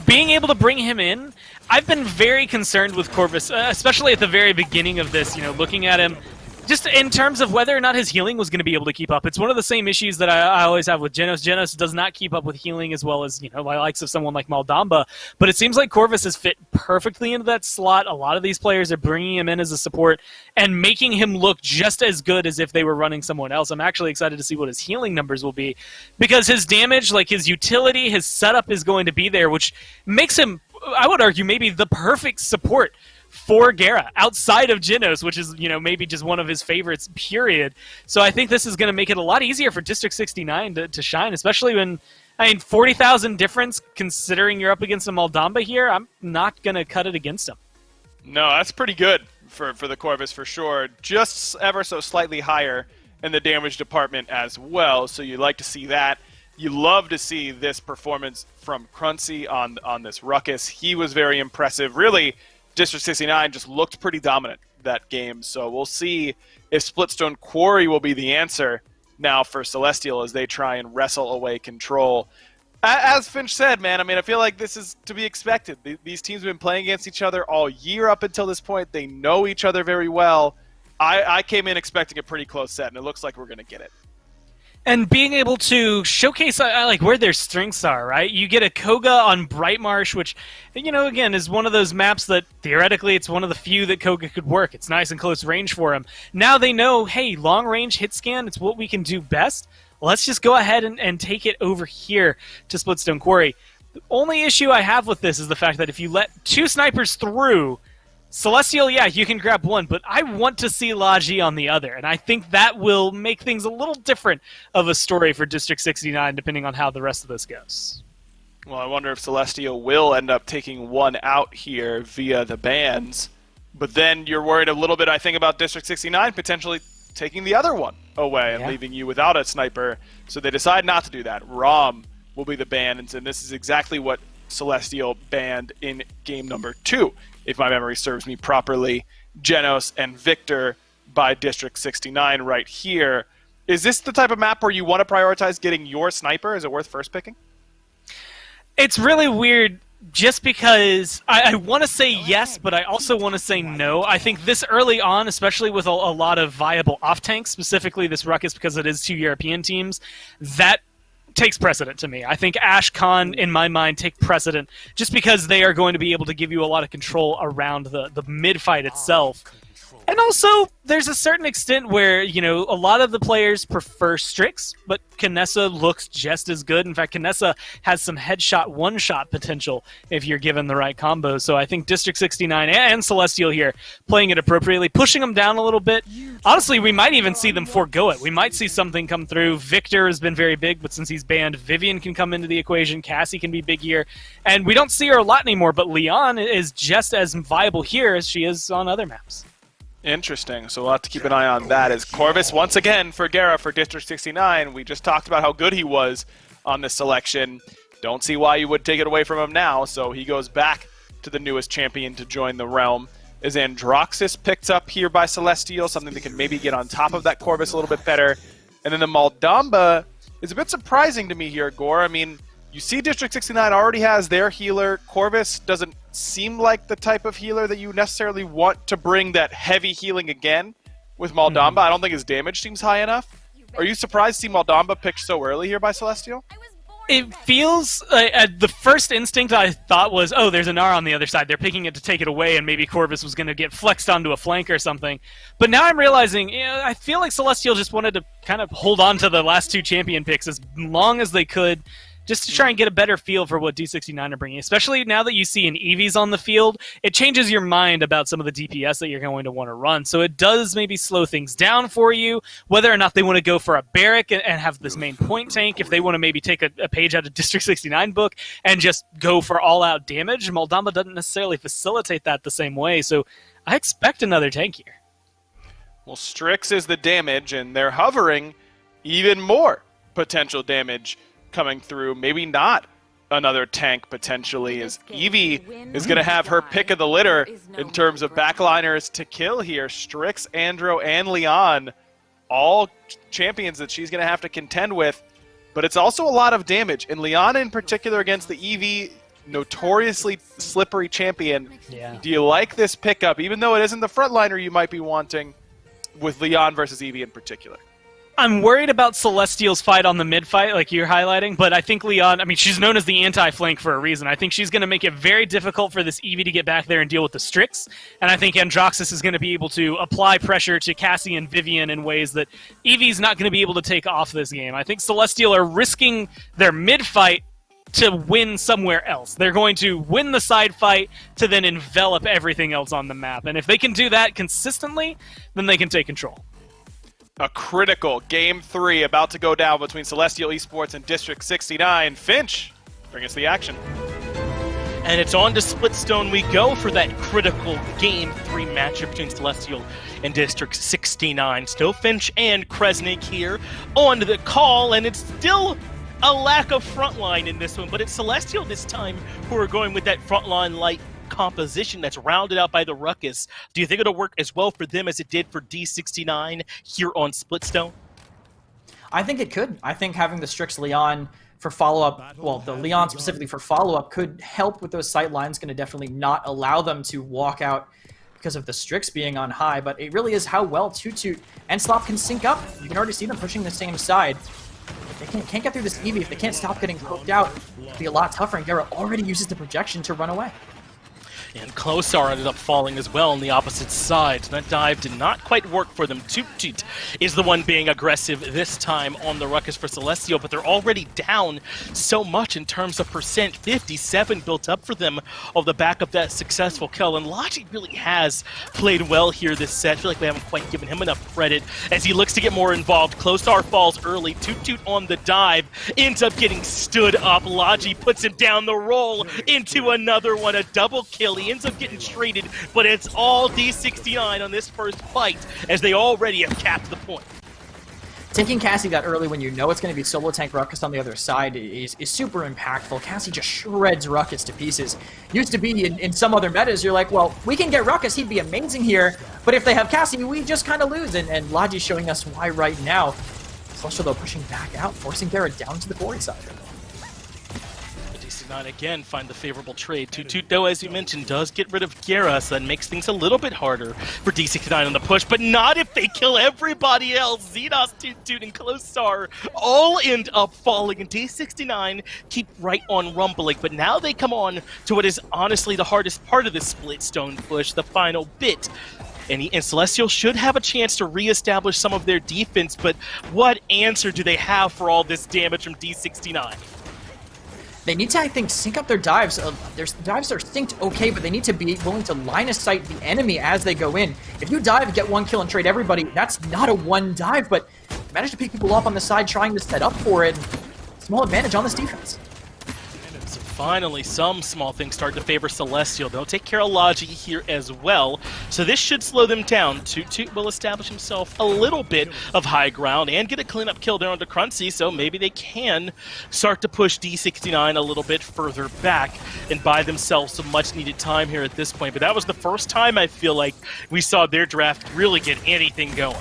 being able to bring him in, I've been very concerned with Corvus, especially at the very beginning of this, looking at him just in terms of whether or not his healing was going to be able to keep up. It's one of the same issues that I always have with Genos. Genos does not keep up with healing as well as, the likes of someone like Maldamba. But it seems like Corvus has fit perfectly into that slot. A lot of these players are bringing him in as a support and making him look just as good as if they were running someone else. I'm actually excited to see what his healing numbers will be because his damage, like his utility, his setup is going to be there, which makes him, I would argue, maybe the perfect support for Guerra, outside of Genos, which is, maybe just one of his favorites, period. So I think this is going to make it a lot easier for District 69 to shine, especially when, 40,000 difference, considering you're up against a Maldamba here, I'm not going to cut it against him. No, that's pretty good for the Corvus for sure. Just ever so slightly higher in the damage department as well, so you'd like to see that. You love to see this performance from Gruncy on this Ruckus. He was very impressive. Really, District 69 just looked pretty dominant that game, so we'll see if Splitstone Quarry will be the answer now for Celestial as they try and wrestle away control. As Finch said, man, I feel like this is to be expected. These teams have been playing against each other all year up until this point. They know each other very well. I came in expecting a pretty close set, and it looks like we're going to get it. And being able to showcase where their strengths are, right? You get a Koga on Brightmarsh, which, again, is one of those maps that theoretically it's one of the few that Koga could work. It's nice and close range for him. Now they know, hey, long range hit scan, it's what we can do best. Let's just go ahead and take it over here to Splitstone Quarry. The only issue I have with this is the fact that if you let 2 snipers through, Celestial, yeah, you can grab one, but I want to see Laji on the other, and I think that will make things a little different of a story for District 69, depending on how the rest of this goes. Well, I wonder if Celestial will end up taking one out here via the bans, but then you're worried a little bit, I think, about District 69 potentially taking the other one away and leaving you without a sniper, so they decide not to do that. Rom will be the ban, and this is exactly what Celestial banned in game number 2. If my memory serves me properly, Genos and Victor by District 69 right here. Is this the type of map where you want to prioritize getting your sniper? Is it worth first picking? It's really weird just because I want to say yes, but I also want to say no. I think this early on, especially with a lot of viable off-tanks, specifically this Ruckus because it is 2 European teams, that takes precedent to me. I think Ash Khan, in my mind, take precedent just because they are going to be able to give you a lot of control around the mid-fight itself. And also, there's a certain extent where, you know, a lot of the players prefer Strix, but Kinessa looks just as good. In fact, Kinessa has some headshot, one-shot potential if you're given the right combo. So I think District 69 and Celestial here playing it appropriately, pushing them down a little bit. Honestly, we might even see them forego it. We might see something come through. Victor has been very big, but since he's banned, Vivian can come into the equation. Cassie can be big here. And we don't see her a lot anymore, but Leon is just as viable here as she is on other maps. Interesting. So we'll have to keep an eye on that as Corvus once again for Guerra for District 69. We just talked about how good he was on this selection. Don't see why you would take it away from him now. So he goes back to the newest champion to join the realm. Is Androxus picked up here by Celestial, something that can maybe get on top of that Corvus a little bit better. And then the Moldamba is a bit surprising to me here, Gore. I mean, you see District 69 already has their healer. Corvus doesn't seem like the type of healer that you necessarily want to bring that heavy healing again with Moldamba. I don't think his damage seems high enough. Are you surprised to see Moldamba picked so early here by Celestial? It feels, the first instinct I thought was, oh, there's an R on the other side. They're picking it to take it away, and maybe Corvus was going to get flexed onto a flank or something. But now I'm realizing, you know, I feel like Celestial just wanted to kind of hold on to the last two champion picks as long as they could, just to try and get a better feel for what D69 are bringing. Especially now that you see an Eevee's on the field, it changes your mind about some of the DPS that you're going to want to run. So it does maybe slow things down for you, whether or not they want to go for a Barrack and have this main point tank, if they want to maybe take a page out of District 69 book and just go for all-out damage. Moldamba doesn't necessarily facilitate that the same way, so I expect another tank here. Well, Strix is the damage, and they're hovering even more potential damage coming through. Maybe not another tank potentially, as Eevee is going to have her pick of the litter in terms of backliners to kill here. Strix, Andro, and Leon, all champions that she's going to have to contend with, but it's also a lot of damage. And Leon in particular against the Eevee, notoriously slippery champion. Yeah. Do you like this pickup, even though it isn't the frontliner you might be wanting, with Leon versus Eevee in particular? I'm worried about Celestial's fight on the mid-fight, like you're highlighting, but I think Leon, I mean, she's known as the anti-flank for a reason. I think she's going to make it very difficult for this Eevee to get back there and deal with the Strix, and I think Androxus is going to be able to apply pressure to Cassie and Vivian in ways that Eevee's not going to be able to take off this game. I think Celestial are risking their mid-fight to win somewhere else. They're going to win the side fight to then envelop everything else on the map, and if they can do that consistently, then they can take control. A critical Game 3 about to go down between Celestial Esports and District 69. Finch, bring us the action. And it's on to Splitstone we go for that critical Game 3 matchup between Celestial and District 69. Still Finch and Kresnik here on the call, and it's still a lack of frontline in this one, but it's Celestial this time who are going with that frontline light composition that's rounded out by the Ruckus. Do you think it'll work as well for them as it did for D69 here on Splitstone? I think it could. I think having the Strix Leon for follow-up, well, the Leon specifically for follow-up could help with those sight lines. Going to definitely not allow them to walk out because of the Strix being on high, but it really is how well Toot and Slop can sync up. You can already see them pushing the same side. If they can't get through this Eevee, if they can't stop getting poked out, it'll be a lot tougher, and Guerra already uses the projection to run away. And Klosar ended up falling as well on the opposite side. So that dive did not quite work for them. Toot is the one being aggressive this time on the Ruckus for Celestial, but they're already down so much in terms of percent. 57 built up for them off the back of that successful kill. And Logic really has played well here this set. I feel like we haven't quite given him enough credit as he looks to get more involved. Klosar falls early. Toot on the dive ends up getting stood up. Logi puts him down the roll into another one. A double kill. He ends up getting traded, but it's all D69 on this first fight as they already have capped the point. Taking Cassie that early when you know it's going to be solo tank Ruckus on the other side is super impactful. Cassie just shreds Ruckus to pieces. Used to be in some other metas, you're like, well, we can get Ruckus, he'd be amazing here, but if they have Cassie, we just kind of lose, and Logi's showing us why right now. Celestial, though, pushing back out, forcing Guerra down to the Quarry side. D69 again find the favorable trade. Toot, though, as you mentioned, does get rid of Guerra, so that makes things a little bit harder for D69 on the push, but not if they kill everybody else. Xenos, Toot, and Klosar all end up falling, and D69 keep right on rumbling, but now they come on to what is honestly the hardest part of this Splitstone push, the final bit. And Celestial should have a chance to reestablish some of their defense, but what answer do they have for all this damage from D69? They need to, I think, sync up their dives. Their dives are synced okay, but they need to be willing to line of sight the enemy as they go in. If you dive, get one kill, and trade everybody, that's not a one dive, but manage to pick people up on the side trying to set up for it. Small advantage on this defense. So finally, some small things start to favor Celestial. They'll take care of Logi here as well. So this should slow them down. Toot will establish himself a little bit of high ground and get a cleanup kill there onto Cruncy, so maybe they can start to push D69 a little bit further back and buy themselves some much-needed time here at this point. But that was the first time I feel like we saw their draft really get anything going.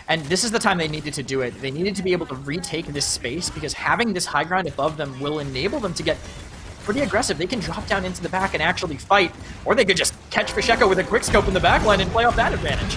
And this is the time they needed to do it. They needed to be able to retake this space because having this high ground above them will enable them to get pretty aggressive. They can drop down into the back and actually fight, or they could just catch Fisheko with a quick scope in the backline and play off that advantage.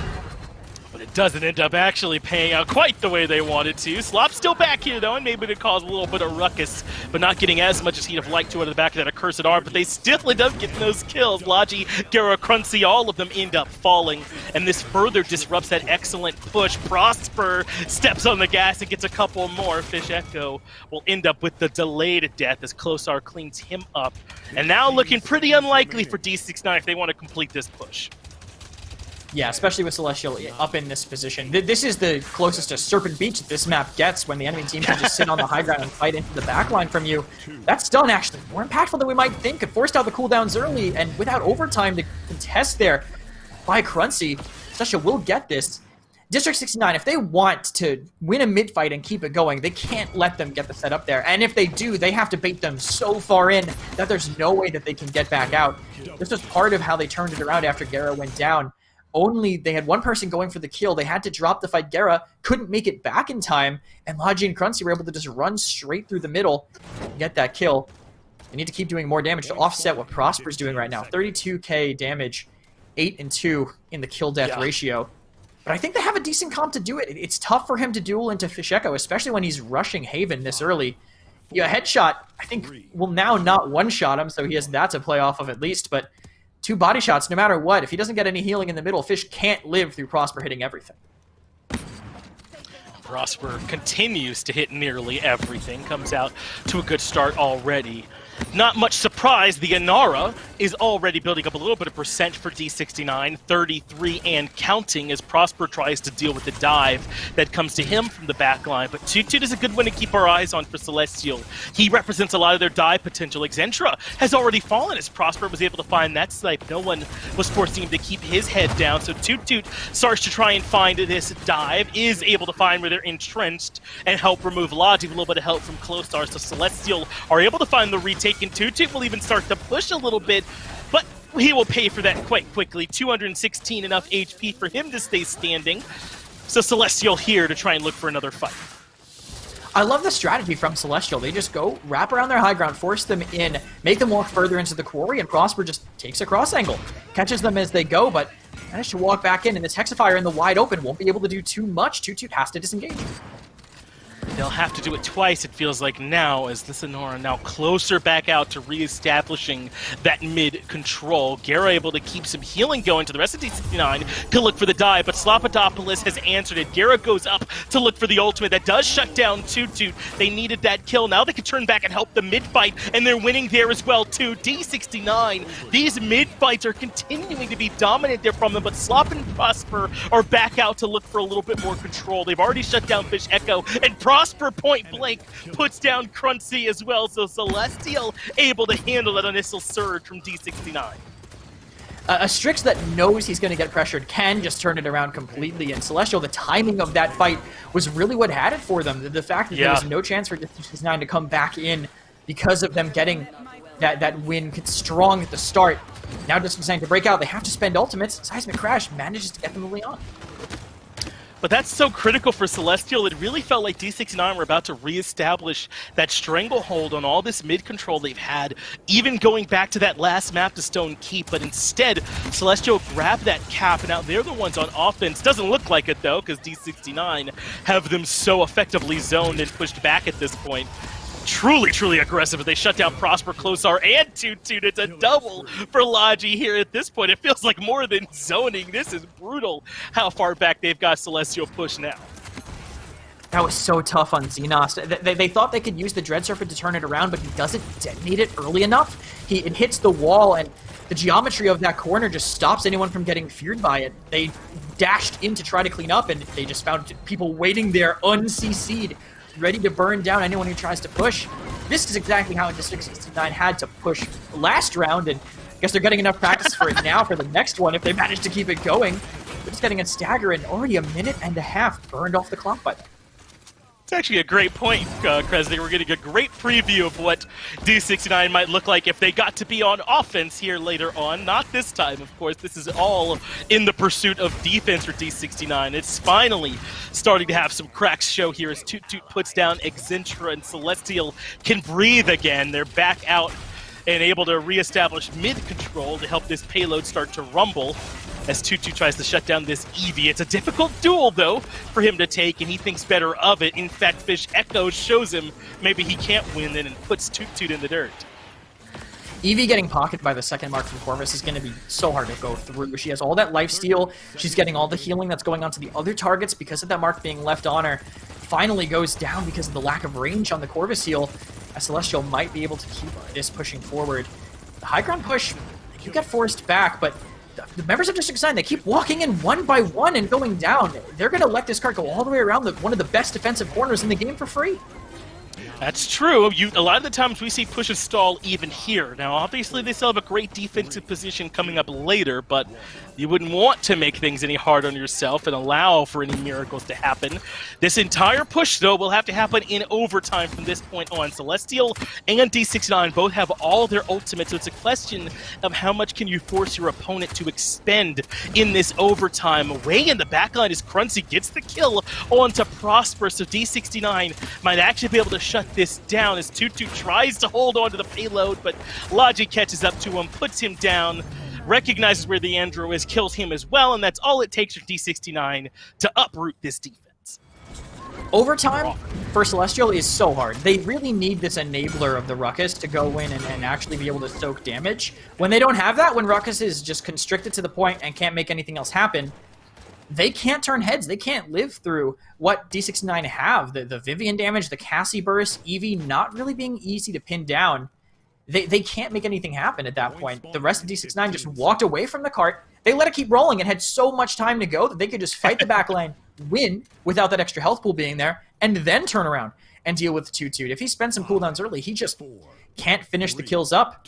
But it doesn't end up actually paying out quite the way they wanted to. Slop's still back here though, and maybe to cause a little bit of ruckus, but not getting as much as he'd have liked to out of the back of that accursed arm, but they still end up getting those kills. Logi, Gera, Cruncy, all of them end up falling, and this further disrupts that excellent push. Prosper steps on the gas and gets a couple more. Fisheko will end up with the delayed death as Closar cleans him up, and now looking pretty unlikely for D69 if they want to complete this push. Yeah, especially with Celestial up in this position. This is the closest to Serpent Beach that this map gets when the enemy team can just sit on the high ground and fight into the backline from you. That's done, actually. More impactful than we might think. It forced out the cooldowns early, and without overtime to contest there by Cruncy, Celestial will get this. District 69, if they want to win a mid-fight and keep it going, they can't let them get the set up there. And if they do, they have to bait them so far in that there's no way that they can get back out. This was part of how they turned it around after Gera went down. Only they had one person going for the kill. They had to drop the fight. Gera couldn't make it back in time, and Logi and Cruncy were able to just run straight through the middle and get that kill. They need to keep doing more damage to offset what Prosper's doing right now. 32k damage, 8 and 2 in the kill-death ratio. But I think they have a decent comp to do it. It's tough for him to duel into Fisheko, especially when he's rushing Haven this early. Yeah, headshot, I think, will now not one-shot him, so he has that to play off of at least, but 2 body shots, no matter what. If he doesn't get any healing in the middle, Fish can't live through Prosper hitting everything. Prosper continues to hit nearly everything, comes out to a good start already. Not much surprise, the Inara is already building up a little bit of percent for D69, 33 and counting as Prosper tries to deal with the dive that comes to him from the backline. But Toot is a good one to keep our eyes on for Celestial. He represents a lot of their dive potential. Exentra has already fallen as Prosper was able to find that snipe. No one was forcing him to keep his head down, so Toot starts to try and find this dive, is able to find where they're entrenched and help remove Logi with a little bit of help from Closar. So Celestial are able to find the retake, and Toot will even start to push a little bit, but he will pay for that quite quickly. 216 enough HP for him to stay standing. So Celestial here to try and look for another fight. I love the strategy from Celestial. They just go, wrap around their high ground, force them in, make them walk further into the quarry, and Prosper just takes a cross angle. Catches them as they go, but managed to walk back in, and this Hexifier in the wide open won't be able to do too much. Toot has to disengage. They'll have to do it twice, it feels like now, as the Sonora now closer back out to reestablishing that mid-control. Gera able to keep some healing going to the rest of D69 to look for the dive, but Slopodopolis has answered it. Gera goes up to look for the ultimate. That does shut down Toot. They needed that kill. Now they can turn back and help the mid-fight, and they're winning there as well, too. D69, these mid-fights are continuing to be dominant there from them, but Slop and Prosper are back out to look for a little bit more control. They've already shut down Fish Echo, and Prosper point blank puts down Cruncy as well, so Celestial able to handle that initial surge from D69. A Strix that knows he's going to get pressured can just turn it around completely, and Celestial, the timing of that fight was really what had it for them. The fact that there was no chance for D69 to come back in because of them getting that win strong at the start. Now D69 to break out, they have to spend ultimates. Seismic Crash manages to get them early on. But that's so critical for Celestial. It really felt like D69 were about to reestablish that stranglehold on all this mid-control they've had, even going back to that last map to Stone Keep. But instead, Celestial grabbed that cap, and now they're the ones on offense. Doesn't look like it, though, because D69 have them so effectively zoned and pushed back at this point. truly, truly aggressive as they shut down Prosper, Closar, and Toot Toot. It's a double for Logi here at this point. It feels like more than zoning. This is brutal how far back they've got Celestial pushed now. That was so tough on Xenos. They thought they could use the Dread Serpent to turn it around, but he doesn't detonate it early enough. It hits the wall, and the geometry of that corner just stops anyone from getting feared by it. They dashed in to try to clean up, and they just found people waiting there un-CC'd, ready to burn down anyone who tries to push. This is exactly how District 69 had to push last round, and I guess they're getting enough practice for it now for the next one if they manage to keep it going. They're just getting a stagger, and already a minute and a half burned off the clock by them. It's actually a great point, Kresnik. We're getting a great preview of what D69 might look like if they got to be on offense here later on. Not this time, of course. This is all in the pursuit of defense for D69. It's finally starting to have some cracks show here as Toot Toot puts down Excentra and Celestial can breathe again. They're back out and able to reestablish mid-control to help this payload start to rumble as Toot Toot tries to shut down this Eevee. It's a difficult duel, though, for him to take, and he thinks better of it. In fact, Fish Echo shows him maybe he can't win it and puts Toot Toot in the dirt. Eevee getting pocketed by the second mark from Corvus is going to be so hard to go through. She has all that lifesteal. She's getting all the healing that's going on to the other targets because of that mark being left on her. Finally goes down because of the lack of range on the Corvus heal. As Celestial might be able to keep this pushing forward. The high ground push, you get forced back, but the members of District 9, they keep walking in one by one and going down. They're going to let this cart go all the way around one of the best defensive corners in the game for free. That's true. A lot of the times we see pushes stall even here. Now, obviously, they still have a great defensive position coming up later, but you wouldn't want to make things any harder on yourself and allow for any miracles to happen. This entire push, though, will have to happen in overtime from this point on. Celestial and D69 both have all their ultimates, so it's a question of how much can you force your opponent to expend in this overtime. Way in the backline as Crunchy gets the kill onto Prosper, so D69 might actually be able to shut this down as Toot Toot tries to hold on to the payload, but Logi catches up to him, puts him down, recognizes where the Andro is, kills him as well, and that's all it takes for D69 to uproot this defense. Overtime for Celestial is so hard. They really need this enabler of the Ruckus to go in and actually be able to soak damage. When they don't have that, when Ruckus is just constricted to the point and can't make anything else happen, they can't turn heads. They can't live through what D69 have. The Vivian damage, the Cassie burst, Eevee not really being easy to pin down. They can't make anything happen at that point. The rest of D69 just walked away from the cart. They let it keep rolling and had so much time to go that they could just fight the back lane, win without that extra health pool being there, and then turn around and deal with Toot Toot. If he spends some cooldowns early, he just can't finish the kills up.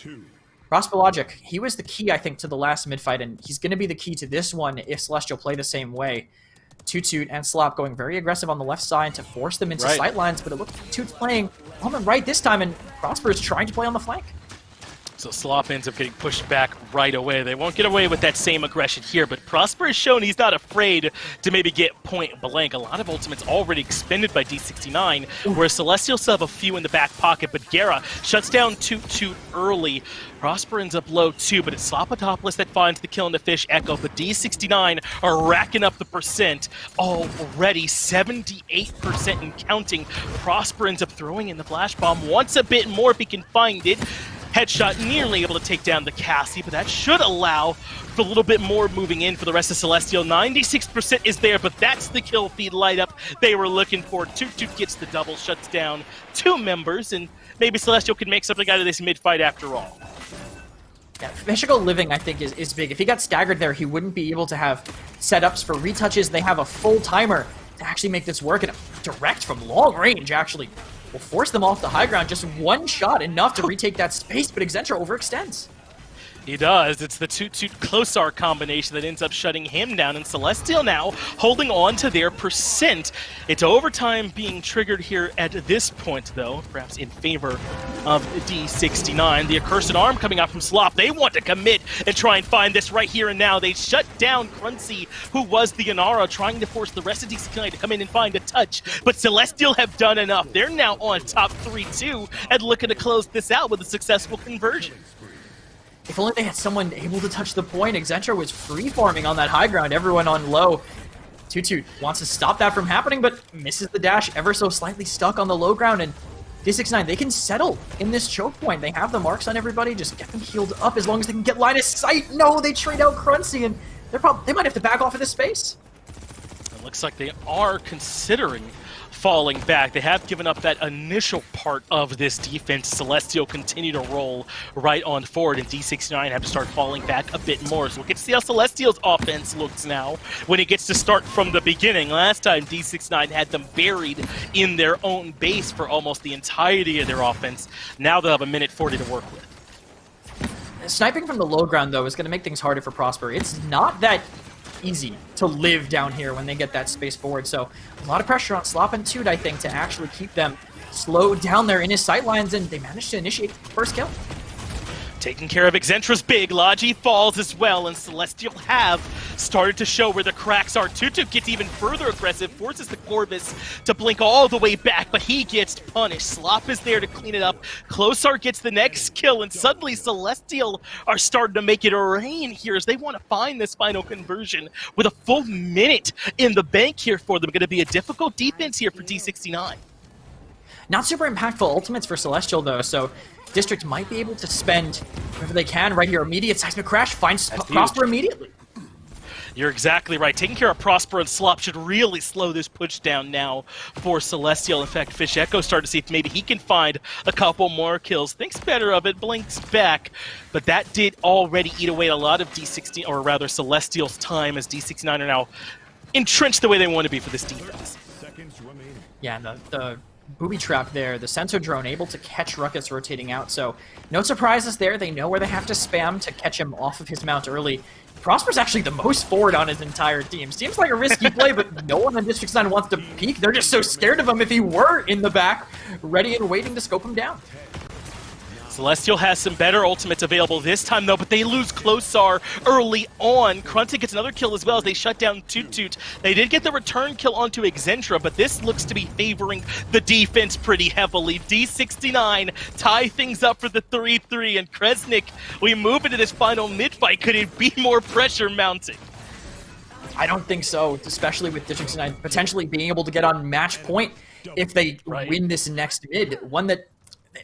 Prosper Logic, he was the key, I think, to the last mid-fight, and he's going to be the key to this one if Celestial play the same way. Toot Toot and Slop going very aggressive on the left side to force them into sight lines, but it looks like Toot's playing on the right this time, and Prosper is trying to play on the flank. So Slop ends up getting pushed back right away. They won't get away with that same aggression here, but Prosper has shown he's not afraid to maybe get point blank. A lot of ultimates already expended by D69, whereas Celestial still have a few in the back pocket, but Gera shuts down Toot Toot early. Prosper ends up low too, but it's Slopatopolis that finds the kill in the Fish Echo, but D69 are racking up the percent already, 78% and counting. Prosper ends up throwing in the flash bomb, wants a bit more if he can find it. Headshot nearly able to take down the Cassie, but that should allow for a little bit more moving in for the rest of Celestial. 96% is there, but that's the kill feed light up they were looking for. Toot Toot gets the double, shuts down two members, and maybe Celestial can make something out of this mid-fight after all. Yeah, Physical Living, I think, is big. If he got staggered there, he wouldn't be able to have setups for retouches. They have a full timer to actually make this work, and a direct from long range, actually, will force them off the high ground. Just one shot, enough to retake that space, but Excentra overextends. He does. It's the Toot Toot Closar combination that ends up shutting him down, and Celestial now holding on to their percent. It's overtime being triggered here at this point, though, perhaps in favor of D69. The Accursed Arm coming out from Slop. They want to commit and try and find this right here and now. They shut down Crunchy, who was the Inara, trying to force the rest of D69 to come in and find a touch, but Celestial have done enough. They're now on top 3-2 and looking to close this out with a successful conversion. If only they had someone able to touch the point. Excentra was free-farming on that high ground, everyone on low. Toot Toot wants to stop that from happening, but misses the dash ever so slightly, stuck on the low ground, and D69, they can settle in this choke point. They have the marks on everybody. Just get them healed up as long as they can get line of sight. No, they trade out Cruncy, and they might have to back off of this space. It looks like they are considering falling back. They have given up that initial part of this defense. Celestial continue to roll right on forward, and D69 have to start falling back a bit more. So we'll get to see how Celestial's offense looks now when it gets to start from the beginning. Last time, D69 had them buried in their own base for almost the entirety of their offense. Now they'll have a minute 40 to work with. Sniping from the low ground, though, is going to make things harder for Prosper. It's not that easy to live down here when they get that space forward, so a lot of pressure on Slop and Toot, I think, to actually keep them slowed down there in his sight lines, and they managed to initiate the first kill. Taking care of Exentra's big. Logi falls as well, and Celestial have started to show where the cracks are. Tutu gets even further aggressive, forces the Corvus to blink all the way back, but he gets punished. Slop is there to clean it up. Closar gets the next kill, and suddenly Celestial are starting to make it rain here as they want to find this final conversion with a full minute in the bank here for them. Going to be a difficult defense here for D69. Not super impactful ultimates for Celestial, though, so District might be able to spend whatever they can right here. Immediate seismic crash finds Prosper immediately. You're exactly right. Taking care of Prosper and Slop should really slow this push down now for Celestial. In fact, Fish Echo started to see if maybe he can find a couple more kills. Thinks better of it, blinks back, but that did already eat away a lot of D16, or rather Celestial's time, as D69 are now entrenched the way they want to be for this defense. Yeah, and the booby trap there, the sensor drone able to catch Ruckus rotating out, so no surprises there. They know where they have to spam to catch him off of his mount early. Prosper's actually the most forward on his entire team. Seems like a risky play, but no one on District 9 wants to peek. They're just so scared of him if he were in the back, ready and waiting to scope him down. Celestial has some better ultimates available this time, though, but they lose Closar early on. Kruntic gets another kill as well as they shut down Toot Toot. They did get the return kill onto Exentra, but this looks to be favoring the defense pretty heavily. D69 tie things up for the 3-3, and Kresnik, we move into this final mid-fight. Could it be more pressure mounting? I don't think so, especially with District 9 potentially being able to get on match point if they win this next mid. One that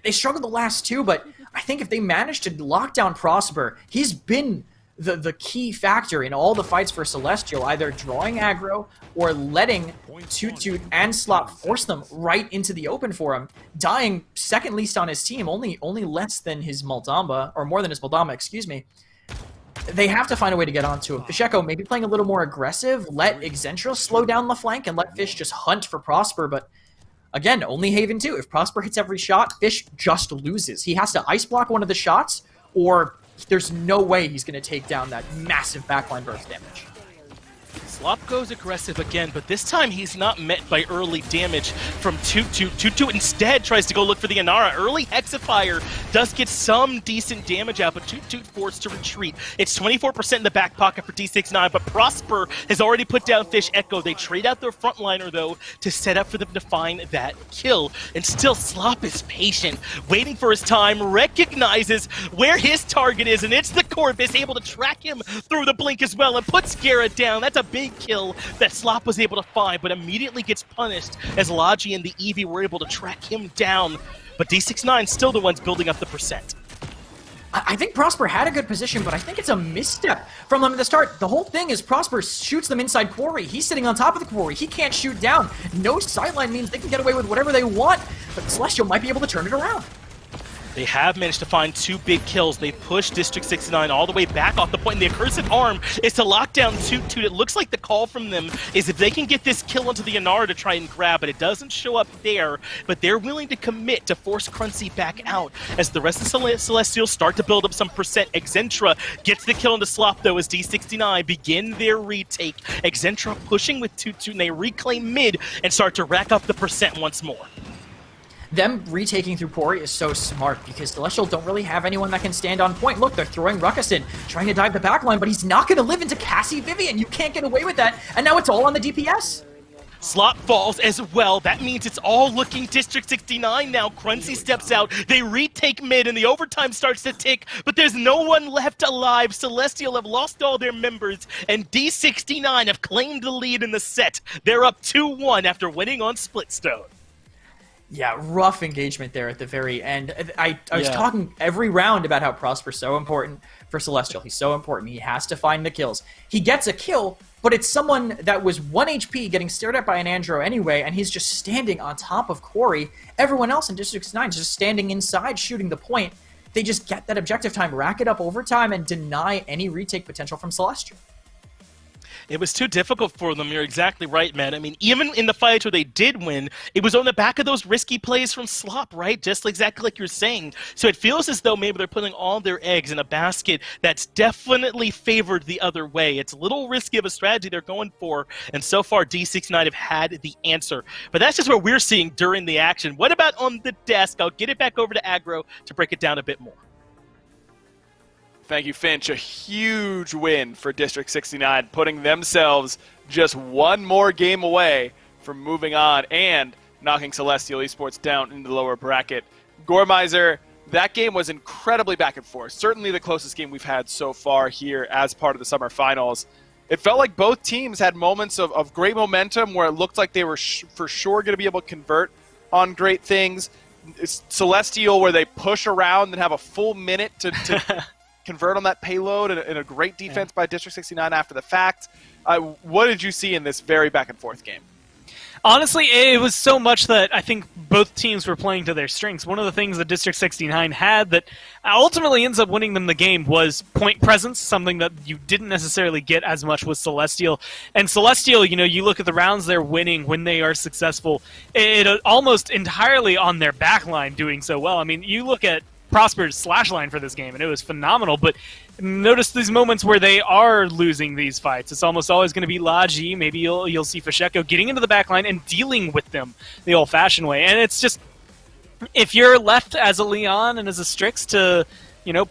they struggled the last two, but I think if they manage to lock down Prosper, he's been the key factor in all the fights for Celestial, either drawing aggro or letting Toot Toot and Slop force them right into the open for him, dying second least on his team, only less than his Moldamba, or more than his Moldamba, excuse me. They have to find a way to get onto him. Fisheko maybe playing a little more aggressive, let Exentra slow down the flank and let Fish just hunt for Prosper, but again, only Haven 2. If Prosper hits every shot, Fish just loses. He has to ice block one of the shots, or there's no way he's going to take down that massive backline burst damage. Slop goes aggressive again, but this time he's not met by early damage from Toot Toot. Toot Toot instead tries to go look for the Inara. Early Hexafire does get some decent damage out, but Toot Toot forced to retreat. It's 24% in the back pocket for D69, but Prosper has already put down Fish Echo. They trade out their frontliner, though, to set up for them to find that kill. And still, Slop is patient, waiting for his time, recognizes where his target is, and it's the Corvus, able to track him through the blink as well, and puts Garrett down. That's a big kill that Slop was able to find, but immediately gets punished as Logi and the Eevee were able to track him down. But D69 still the ones building up the percent. I think Prosper had a good position, but I think it's a misstep from them at the start. The whole thing is Prosper shoots them inside Quarry. He's sitting on top of the Quarry. He can't shoot down. No sightline means they can get away with whatever they want, but Celestial might be able to turn it around. They have managed to find two big kills. They pushed District 69 all the way back off the point, and the Accursed Arm is to lock down Toot Toot. It looks like the call from them is if they can get this kill onto the Inara to try and grab it. It doesn't show up there, but they're willing to commit to force Cruncy back out as the rest of Celestials start to build up some percent. Exentra gets the kill into Slop, though, as D69 begin their retake. Exentra pushing with Toot Toot, and they reclaim mid and start to rack up the percent once more. Them retaking through Quarry is so smart because Celestial don't really have anyone that can stand on point. Look, they're throwing Ruckus in, trying to dive the backline, but he's not going to live into Cassie Vivian. You can't get away with that, and now it's all on the DPS. Slop falls as well. That means it's all looking District 69 now. Cruncy steps out. They retake mid, and the overtime starts to tick, but there's no one left alive. Celestial have lost all their members, and D69 have claimed the lead in the set. They're up 2-1 after winning on Splitstone. Yeah, rough engagement there at the very end. I was Yeah. talking every round about how Prosper's so important for Celestial. He's so important. He has to find the kills. He gets a kill, but it's someone that was 1 HP getting stared at by an Andro anyway, and he's just standing on top of Quarry. Everyone else in District 9 is just standing inside shooting the point. They just get that objective time, rack it up over time, and deny any retake potential from Celestial. It was too difficult for them. You're exactly right, man. I mean, even in the fights where they did win, it was on the back of those risky plays from Slop, right? Just exactly like you're saying. So it feels as though maybe they're putting all their eggs in a basket that's definitely favored the other way. It's a little risky of a strategy they're going for, and so far D69 have had the answer. But that's just what we're seeing during the action. What about on the desk? I'll get it back over to Aggro to break it down a bit more. Thank you, Finch. A huge win for District 69, putting themselves just one more game away from moving on and knocking Celestial Esports down into the lower bracket. Gormizer, that game was incredibly back and forth. Certainly the closest game we've had so far here as part of the summer finals. It felt like both teams had moments of great momentum where it looked like they were for sure going to be able to convert on great things. It's Celestial, where they push around and have a full minute to convert on that payload, and a great defense by District 69 after the fact. What did you see in this very back and forth game? Honestly, it was so much that I think both teams were playing to their strengths. One of the things that District 69 had that ultimately ends up winning them the game was point presence, something that you didn't necessarily get as much with Celestial. And Celestial, you look at the rounds they're winning when they are successful, it almost entirely on their backline doing so well. I mean, you look at Prosper's slash line for this game, and it was phenomenal, but notice these moments where they are losing these fights. It's almost always going to be Laji. Maybe you'll see Fasheko getting into the backline and dealing with them the old-fashioned way. And it's just, if you're left as a Leon and as a Strix to,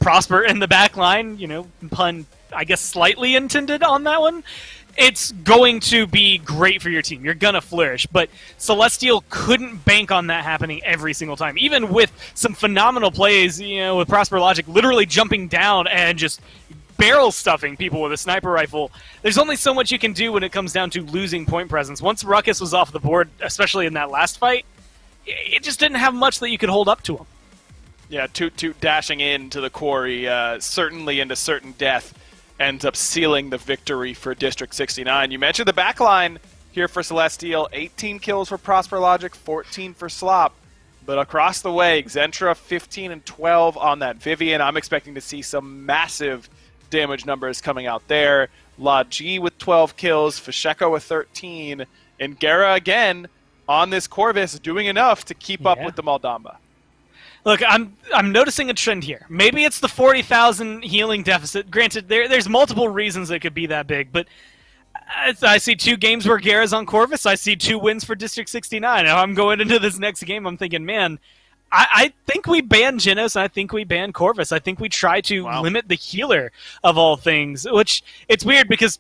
Prosper in the backline, pun, I guess, slightly intended on that one, it's going to be great for your team. You're going to flourish. But Celestial couldn't bank on that happening every single time. Even with some phenomenal plays, with Prosper Logic literally jumping down and just barrel stuffing people with a sniper rifle, there's only so much you can do when it comes down to losing point presence. Once Ruckus was off the board, especially in that last fight, it just didn't have much that you could hold up to him. Yeah, Toot dashing into the quarry, certainly into certain death, ends up sealing the victory for District 69. You mentioned the backline here for Celestial. 18 kills for Prosper Logic, 14 for Slop. But across the way, Xentra 15 and 12 on that Vivian. I'm expecting to see some massive damage numbers coming out there. La G with 12 kills, Fasheko with 13, and Gera again on this Corvus doing enough to keep up with the Maldamba. Look, I'm noticing a trend here. Maybe it's the 40,000 healing deficit. Granted, there's multiple reasons it could be that big, but I see 2 games where Gera's on Corvus. I see 2 wins for District 69. Now I'm going into this next game, I'm thinking, man, I think we ban Genos, and I think we ban Corvus. I think we try to limit the healer of all things, which it's weird because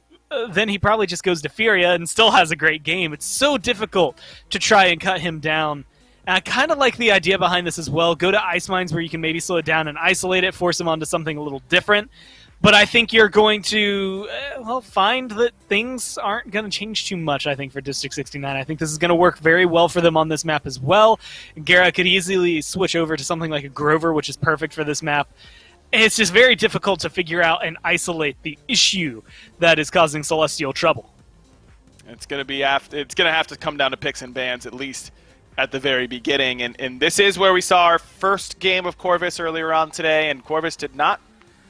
then he probably just goes to Furia and still has a great game. It's so difficult to try and cut him down. And I kind of like the idea behind this as well. Go to Ice Mines where you can maybe slow it down and isolate it, force him onto something a little different. But I think you're going to find that things aren't going to change too much, I think, for District 69. I think this is going to work very well for them on this map as well. Gera could easily switch over to something like a Grover, which is perfect for this map. It's just very difficult to figure out and isolate the issue that is causing Celestial trouble. It's going to have to come down to picks and bans, at least at the very beginning, and this is where we saw our first game of Corvus earlier on today, and Corvus did not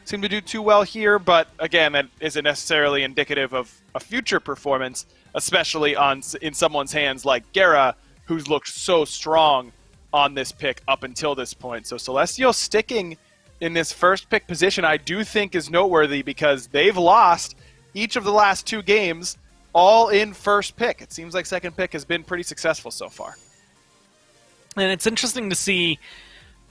seem to do too well here, but again, that isn't necessarily indicative of a future performance, especially in someone's hands like Gera, who's looked so strong on this pick up until this point. So Celestial sticking in this first pick position, I do think is noteworthy because they've lost each of the last 2 games all in first pick. It seems like second pick has been pretty successful so far. And it's interesting to see,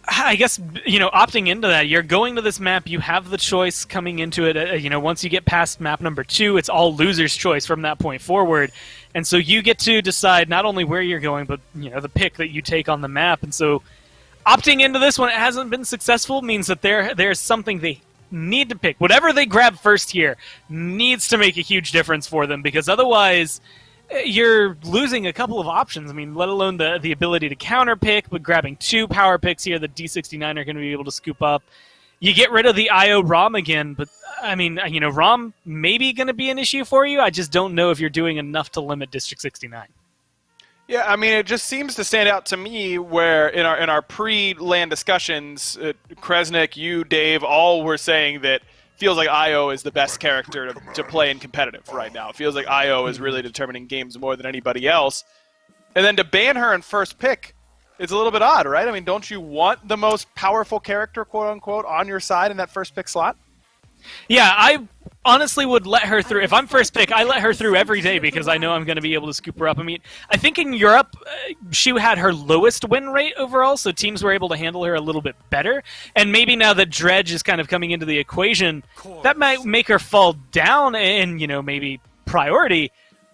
I guess, opting into that. You're going to this map, you have the choice coming into it. Once you get past map number 2, it's all loser's choice from that point forward. And so you get to decide not only where you're going, but, the pick that you take on the map. And so opting into this when it hasn't been successful means that there's something they need to pick. Whatever they grab first here needs to make a huge difference for them, because otherwise you're losing a couple of options. I mean, let alone the ability to counter pick, but grabbing 2 power picks here that D69 are going to be able to scoop up. You get rid of the IO ROM again, but I mean, you know, ROM may be going to be an issue for you. I just don't know if you're doing enough to limit District 69. Yeah, I mean, it just seems to stand out to me where in our pre-LAN discussions, Kresnik, you, Dave, all were saying that feels like IO is the best character to play in competitive right now. It feels like IO is really determining games more than anybody else. And then to ban her in first pick, it's a little bit odd, right? I mean, don't you want the most powerful character, quote-unquote, on your side in that first pick slot? Yeah, I honestly would let her through. If I'm first pick, I let her through every day because I know I'm going to be able to scoop her up. I mean, I think in Europe, she had her lowest win rate overall, so teams were able to handle her a little bit better. And maybe now that Dredge is kind of coming into the equation, that might make her fall down in, you know, maybe priority.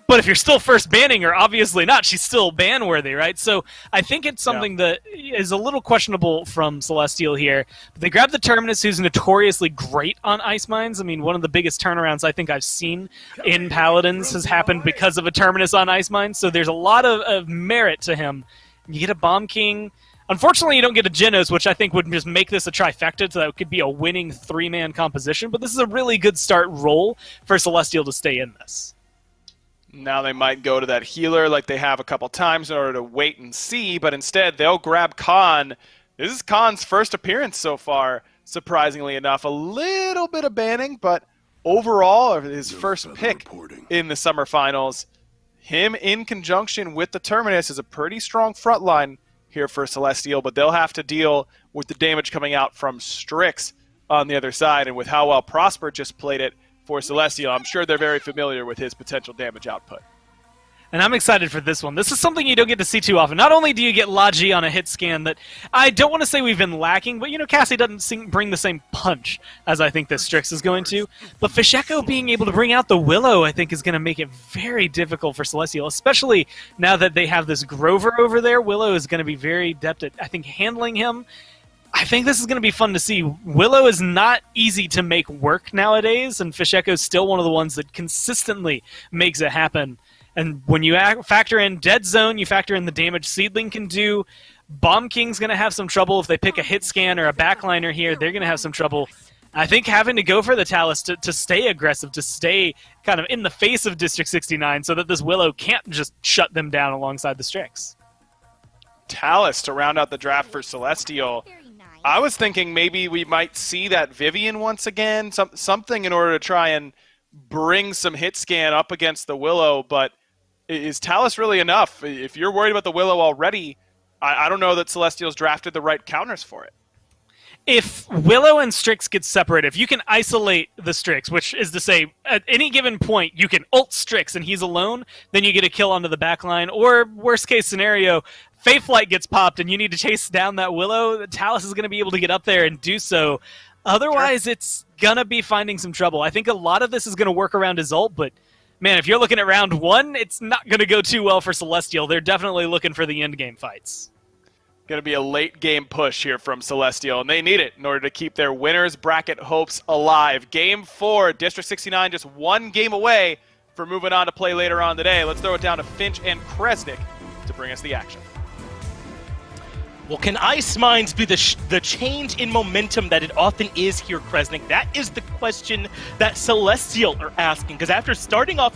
But if you're still first banning her, obviously not. She's still ban-worthy, right? So I think it's something that is a little questionable from Celestial here. They grabbed the Terminus, who's notoriously great on ice mines. I mean, one of the biggest turnarounds I think I've seen in Paladins has happened because of a Terminus on ice mines. So there's a lot of merit to him. You get a Bomb King. Unfortunately, you don't get a Genos, which I think would just make this a trifecta, so that it could be a winning 3-man composition. But this is a really good start role for Celestial to stay in this. Now they might go to that healer like they have a couple times in order to wait and see, but instead they'll grab Khan. This is Khan's first appearance so far, surprisingly enough. A little bit of banning, but overall his first pick in the summer finals. Him in conjunction with the Terminus is a pretty strong front line here for Celestial, but they'll have to deal with the damage coming out from Strix on the other side, and with how well Prosper just played it for Celestial, I'm sure they're very familiar with his potential damage output. And I'm excited for this one. This is something you don't get to see too often. Not only do you get Logi on a hit scan that I don't want to say we've been lacking, but, you know, Cassie doesn't bring the same punch as I think that Strix is going to. But Fisheko being able to bring out the Willow, I think, is going to make it very difficult for Celestial, especially now that they have this Grover over there. Willow is going to be very adept at, I think, handling him. I think this is going to be fun to see. Willow is not easy to make work nowadays, and Fisheko is still one of the ones that consistently makes it happen. And when you factor in Dead Zone, you factor in the damage Seedling can do. Bomb King's going to have some trouble if they pick a hit scan or a backliner here. They're going to have some trouble. I think having to go for the Talus to stay aggressive, to stay kind of in the face of District 69 so that this Willow can't just shut them down alongside the Strix. Talus to round out the draft for Celestial. I was thinking maybe we might see that Vivian once again, something in order to try and bring some hit scan up against the Willow, but is Talus really enough? If you're worried about the Willow already, I don't know that Celestial's drafted the right counters for it. If Willow and Strix get separated, if you can isolate the Strix, which is to say, at any given point, you can ult Strix and he's alone, then you get a kill onto the backline, or worst case scenario, Faithlight gets popped and you need to chase down that Willow, Talus is going to be able to get up there and do so. Otherwise, It's going to be finding some trouble. I think a lot of this is going to work around his ult, but man, if you're looking at round 1, it's not going to go too well for Celestial. They're definitely looking for the endgame fights. Going to be a late game push here from Celestial, and they need it in order to keep their winners bracket hopes alive. Game 4, District 69 just one game away from moving on to play later on today. Let's throw it down to Finch and Kresnik to bring us the action. Well, can Ice Mines be the change in momentum that it often is here, Kresnik? That is the question that Celestial are asking, because after starting off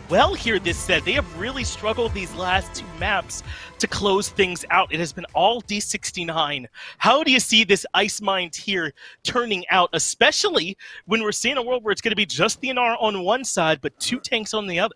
well here this set, they have really struggled these last 2 maps to close things out. It has been all D69. How do you see this Ice Mines here turning out, especially when we're seeing a world where it's going to be just the NR on one side, but 2 tanks on the other?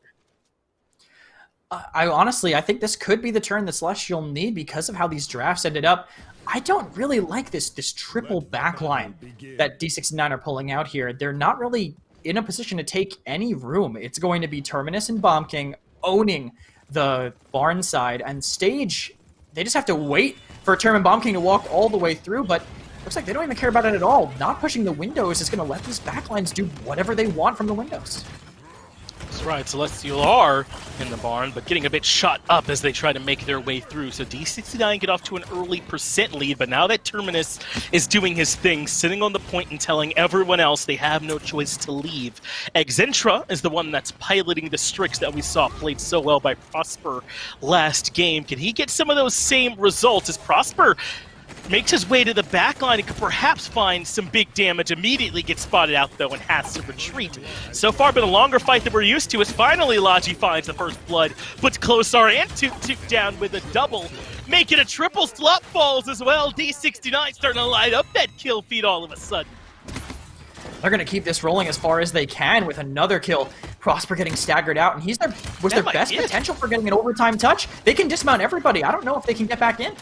I think this could be the turn that Celestial need because of how these drafts ended up. I don't really like this triple backline that D69 are pulling out here. They're not really in a position to take any room. It's going to be Terminus and Bomb King owning the barn side, and Stage, they just have to wait for Term and Bomb King to walk all the way through, but looks like they don't even care about it at all. Not pushing the windows is going to let these backlines do whatever they want from the windows. That's right, Celestial are in the barn, but getting a bit shot up as they try to make their way through. So D69 get off to an early percent lead, but now that Terminus is doing his thing, sitting on the point and telling everyone else they have no choice to leave. Exentra is the one that's piloting the Strix that we saw played so well by Prosper last game. Can he get some of those same results as Prosper makes his way to the back line and could perhaps find some big damage? Immediately gets spotted out, though, and has to retreat. So far, been a longer fight than we're used to, as finally Logi finds the first blood, puts Closar and Toot down with a double, making a triple. Slop falls as well. D69 starting to light up that kill feed all of a sudden. They're going to keep this rolling as far as they can with another kill. Prosper getting staggered out, and he's their best potential for getting an overtime touch. They can dismount everybody. I don't know if they can get back in.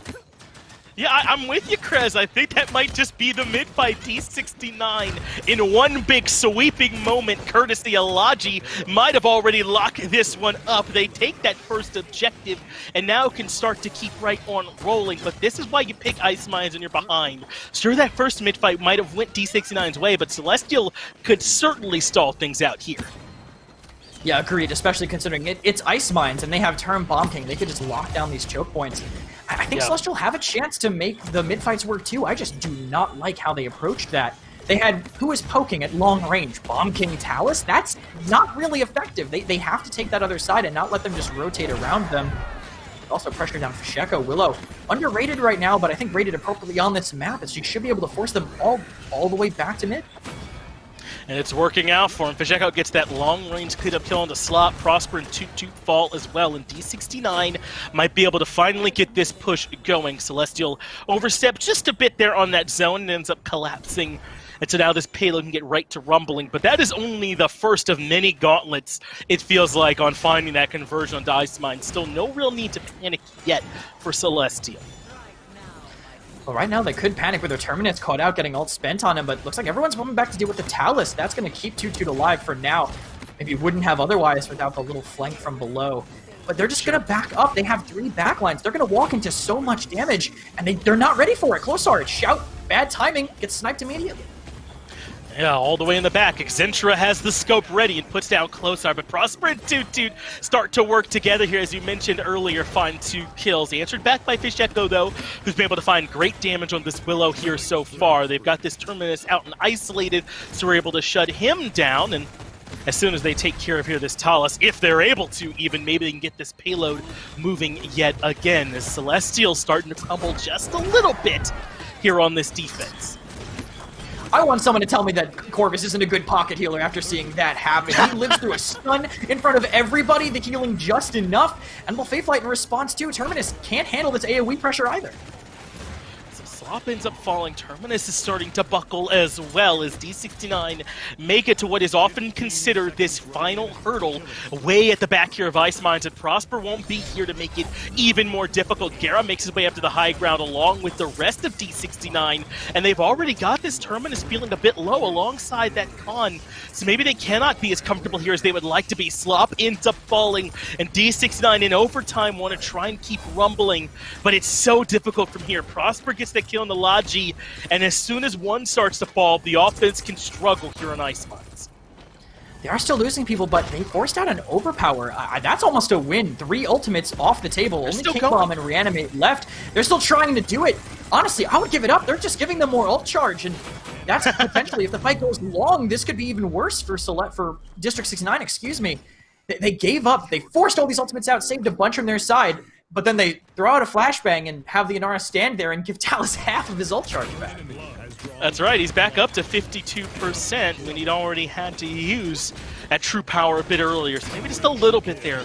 Yeah, I'm with you, Krez. I think that might just be the mid-fight. D69 in one big sweeping moment, courtesy of Logi, might have already locked this one up. They take that first objective and now can start to keep right on rolling. But this is why you pick Ice Mines when you're behind. Sure, that first mid-fight might have went D69's way, but Celestial could certainly stall things out here. Yeah, agreed, especially considering it's Ice Mines and they have Term Bomb King. They could just lock down these choke points. I think Celestial have a chance to make the mid-fights work too. I just do not like how they approached that. They had who was poking at long range? Bomb King Talus? That's not really effective. They have to take that other side and not let them just rotate around them. Also pressure down Fasheko. Willow, underrated right now, but I think rated appropriately on this map, as she should be able to force them all the way back to mid. And it's working out for him. Fasheko gets that long-range clean-up kill on the slot. Prosper and Toot fall as well. And D69 might be able to finally get this push going. Celestial overstepped just a bit there on that zone and ends up collapsing. And so now this payload can get right to rumbling. But that is only the first of many gauntlets, it feels like, on finding that conversion on Ice Mine. Still no real need to panic yet for Celestial. Well, right now they could panic with their Terminus caught out, getting ult spent on him, but looks like everyone's moving back to deal with the Talus. That's going to keep Toot alive for now. Maybe wouldn't have otherwise without the little flank from below. But they're just going to back up. They have 3 backlines. They're going to walk into so much damage, and they're not ready for it. Closar, shout, bad timing, gets sniped immediately. Yeah, all the way in the back. Exentra has the scope ready and puts down Closar, but Prosper and Toot start to work together here, as you mentioned earlier, find 2 kills. Answered back by Fasheko, though, who's been able to find great damage on this Willow here so far. They've got this Terminus out and isolated, so we're able to shut him down, and as soon as they take care of here this Talus, if they're able to even, maybe they can get this payload moving yet again, as Celestial's starting to crumble just a little bit here on this defense. I want someone to tell me that Corvus isn't a good pocket healer after seeing that happen. He lives through a stun in front of everybody, the healing just enough, and will Faithlight in response to. Terminus can't handle this AoE pressure either. Slop ends up falling. Terminus is starting to buckle as well as D69 make it to what is often considered this final hurdle way at the back here of Ice Mines, and Prosper won't be here to make it even more difficult. Gera makes his way up to the high ground along with the rest of D69, and they've already got this Terminus feeling a bit low alongside that Con, so maybe they cannot be as comfortable here as they would like to be. Slop ends up falling, and D69 in overtime want to try and keep rumbling, but it's so difficult from here. Prosper gets the kill on the Logi, and as soon as one starts to fall, the offense can struggle here on Ice Mines. They are still losing people, but they forced out an overpower. That's almost a win. 3 ultimates off the table. Only King Bomb and Reanimate left. They're still trying to do it. Honestly, I would give it up. They're just giving them more ult charge, and that's potentially, if the fight goes long, this could be even worse for District 69, excuse me. They gave up. They forced all these ultimates out, saved a bunch from their side, but then they throw out a flashbang and have the Inara stand there and give Talus half of his ult charge back. That's right, he's back up to 52% when he'd already had to use that true power a bit earlier. So maybe just a little bit there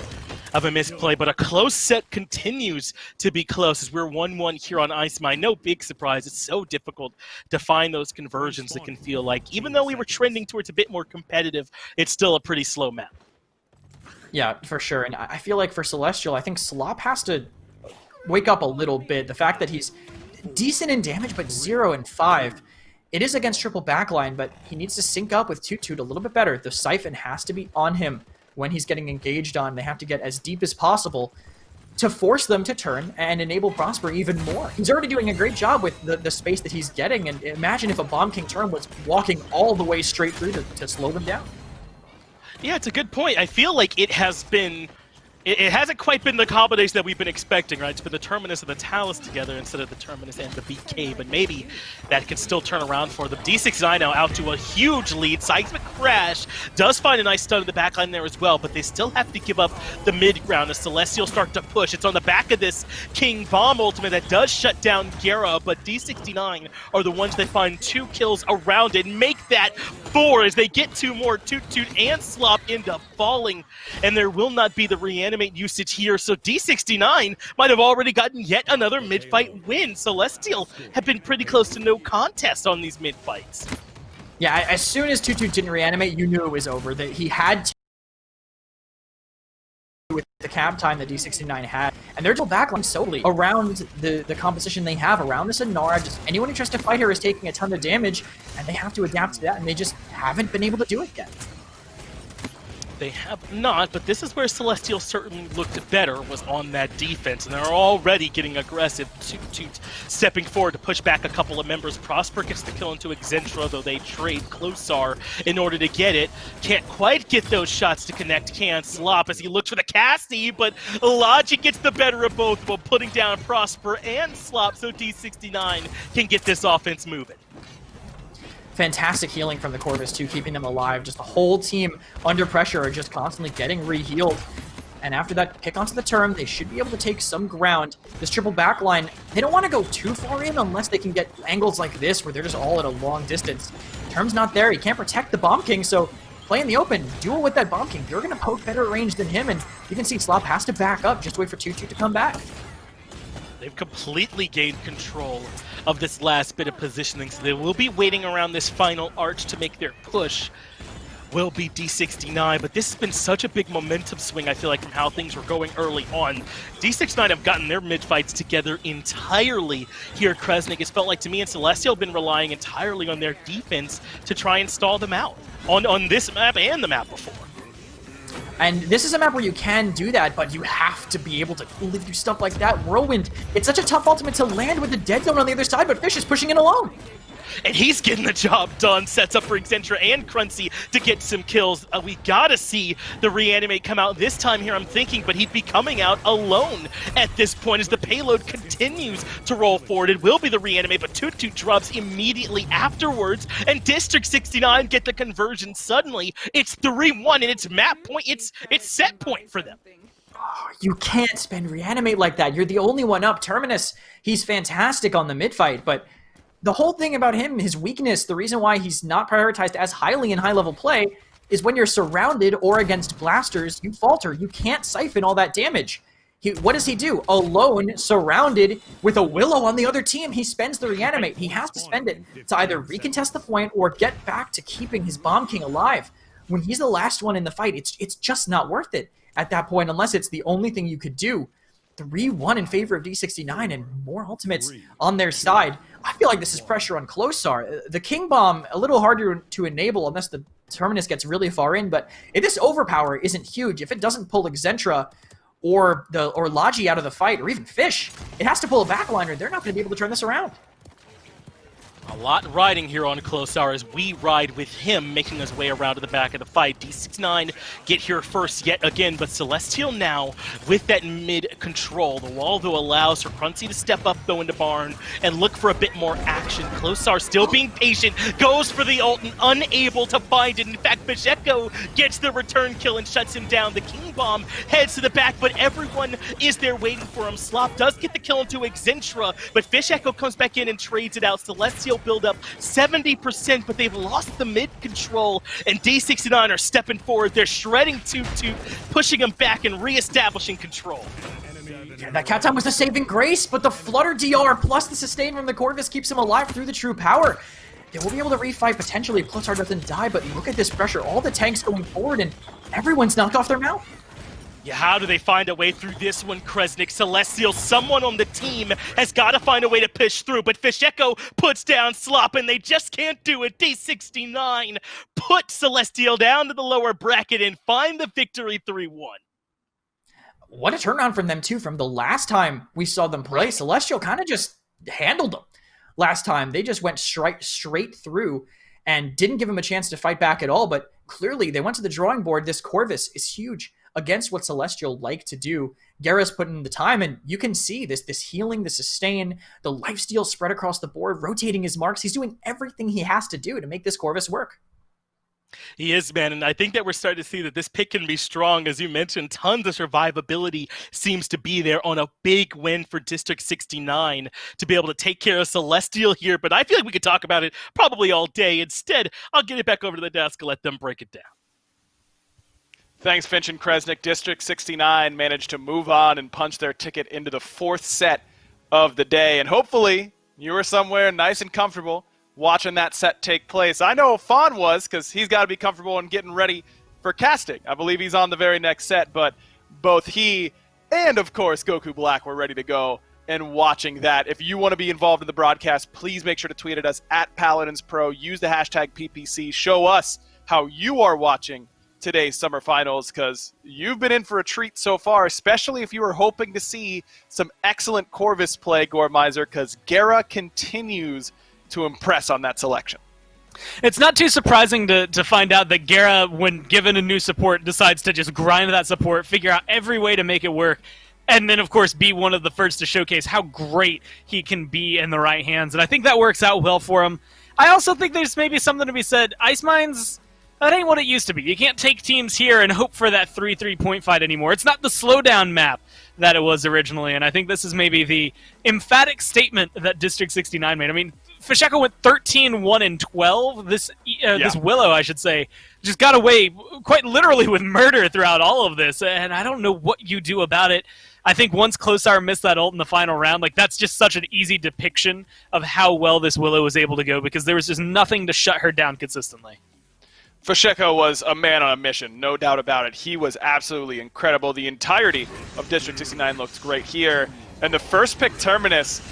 of a misplay, but a close set continues to be close as we're 1-1 here on Ice Mine. No big surprise. It's so difficult to find those conversions that can feel like, even though we were trending towards a bit more competitive, it's still a pretty slow map. Yeah, for sure. And I feel like for Celestial, I think Slop has to wake up a little bit. The fact that he's decent in damage, but 0 and 5. It is against triple backline, but he needs to sync up with Toot a little bit better. The Siphon has to be on him when he's getting engaged on. They have to get as deep as possible to force them to turn and enable Prosper even more. He's already doing a great job with the space that he's getting, and imagine if a Bomb King turn was walking all the way straight through to slow them down. Yeah, it's a good point. I feel like it has been... It hasn't quite been the combination that we've been expecting, right? It's been the Terminus and the Talus together instead of the Terminus and the BK, but maybe that can still turn around for them. D69 now out to a huge lead. Seismic Crash does find a nice stun in the backline there as well, but they still have to give up the mid ground as Celestial start to push. It's on the back of this King Bomb ultimate that does shut down Gera, but D69 are the ones that find 2 kills around it, make that 4 as they get 2 more. Toot Toot and Slop end up falling, and there will not be the reanimate usage here, so D69 might have already gotten yet another mid-fight win. Celestial have been pretty close to no contest on these mid-fights. Yeah, as soon as Toot Toot didn't reanimate, you knew it was over. That he had to with the cap time that D69 had, and they're still backline solely around the composition they have around this Inara. Just anyone who tries to fight her is taking a ton of damage, and they have to adapt to that, and they just haven't been able to do it yet. They have not, but this is where Celestial certainly looked better, was on that defense, and they're already getting aggressive. Toot Toot stepping forward to push back a couple of members. Prosper gets the kill into Exentra, though they trade Closar in order to get it. Can't quite get those shots to connect, can Slop as he looks for the Cassie, but Logic gets the better of both while putting down Prosper and Slop, so D69 can get this offense moving. Fantastic healing from the Corvus too, keeping them alive. Just the whole team under pressure are just constantly getting re-healed. And after that pick onto the Term, they should be able to take some ground. This triple backline, they don't want to go too far in unless they can get angles like this where they're just all at a long distance. Term's not there, he can't protect the Bomb King, so play in the open, duel with that Bomb King. You're going to poke better range than him, and you can see Slop has to back up, just wait for Toot Toot to come back. They've completely gained control of this last bit of positioning, so they will be waiting around this final arch to make their push. Will be D69, but this has been such a big momentum swing, I feel like, from how things were going early on. D69 have gotten their mid-fights together entirely here at Kresnik. It's felt like to me and Celestial have been relying entirely on their defense to try and stall them out on this map and the map before. And this is a map where you can do that, but you have to be able to live through stuff like that. Whirlwind, it's such a tough ultimate to land with the dead zone on the other side, but Fish is pushing it alone. And he's getting the job done. Sets up for Exentra and Crunchy to get some kills. We gotta see the reanimate come out this time here, I'm thinking, but he'd be coming out alone at this point as the payload continues to roll forward. It will be the reanimate, but Toot Toot drops immediately afterwards, and District 69 get the conversion suddenly. It's 3-1, and it's map point, it's set point for them. Oh, you can't spend reanimate like that. You're the only one up. Terminus, he's fantastic on the mid-fight, but the whole thing about him, his weakness, the reason why he's not prioritized as highly in high-level play is when you're surrounded or against blasters, you falter. You can't siphon all that damage. What does he do? Alone, surrounded, with a Willow on the other team, he spends the reanimate. He has to spend it to either recontest the point or get back to keeping his Bomb King alive. When he's the last one in the fight, it's just not worth it at that point, unless it's the only thing you could do. 3-1 in favor of D69 and more ultimates on their side. I feel like this is pressure on Closar. The King Bomb, a little harder to enable unless the Terminus gets really far in, but if this overpower isn't huge, if it doesn't pull Exentra or Logi out of the fight, or even Fish, it has to pull a backliner. They're not going to be able to turn this around. A lot riding here on Closar as we ride with him, making his way around to the back of the fight. D69 get here first yet again, but Celestial now with that mid control. The wall, though, allows for Crunchy to step up, go into Barn, and look for a bit more action. Closar still being patient, goes for the ult and unable to find it. In fact, Pacheco gets the return kill and shuts him down. The King Bomb heads to the back, but everyone is there waiting for him. Slop does get the kill into Exentra, but Fish Echo comes back in and trades it out. Celestial build up 70%, but they've lost the mid control, and D69 are stepping forward. They're shredding Toot Toot, pushing him back and re-establishing control. Yeah, that cat time was the saving grace, but the Flutter DR plus the sustain from the Corvus keeps him alive through the true power. They will be able to refight potentially if Closar doesn't die, but look at this pressure. All the tanks going forward, and everyone's knocked off their mount. Yeah, how do they find a way through this one, Kresnik? Celestial, someone on the team has got to find a way to push through, but Fish Echo puts down Slop, and they just can't do it. D69 put Celestial down to the lower bracket and find the victory 3-1. What a turnaround from them, too, from the last time we saw them play. Celestial kind of just handled them last time. They just went straight through and didn't give him a chance to fight back at all, but clearly they went to the drawing board. This Corvus is huge against what Celestial like to do. Gera's put in the time, and you can see this healing, the sustain, the lifesteal spread across the board, rotating his marks. He's doing everything he has to do to make this Corvus work. He is, man, and I think that we're starting to see that this pick can be strong. As you mentioned, tons of survivability seems to be there on a big win for District 69 to be able to take care of Celestial here, but I feel like we could talk about it probably all day. Instead, I'll get it back over to the desk and let them break it down. Thanks, Finch and Kresnik. District 69 managed to move on and punch their ticket into the 4th set of the day. And hopefully, you were somewhere nice and comfortable watching that set take place. I know Fawn was, because he's got to be comfortable and getting ready for casting. I believe he's on the very next set, but both he and, of course, Goku Black were ready to go and watching that. If you want to be involved in the broadcast, please make sure to tweet at us at Paladins Pro. Use the hashtag PPC. Show us how you are watching today's summer finals, because you've been in for a treat so far, especially if you were hoping to see some excellent Corvus play, Gormizer, because Gera continues to impress on that selection. It's not too surprising to find out that Gera, when given a new support, decides to just grind that support, figure out every way to make it work, and then, of course, be one of the first to showcase how great he can be in the right hands. And I think that works out well for him. I also think there's maybe something to be said. Ice Mines, that ain't what it used to be. You can't take teams here and hope for that 3-3 point fight anymore. It's not the slowdown map that it was originally, and I think this is maybe the emphatic statement that District 69 made. I mean, Fasheko went 13-1-12. This Willow, I should say, just got away quite literally with murder throughout all of this, and I don't know what you do about it. I think once Klosar missed that ult in the final round, like, that's just such an easy depiction of how well this Willow was able to go, because there was just nothing to shut her down consistently. Fasheko was a man on a mission, no doubt about it. He was absolutely incredible. The entirety of District 69 looks great here. And the first pick, Terminus,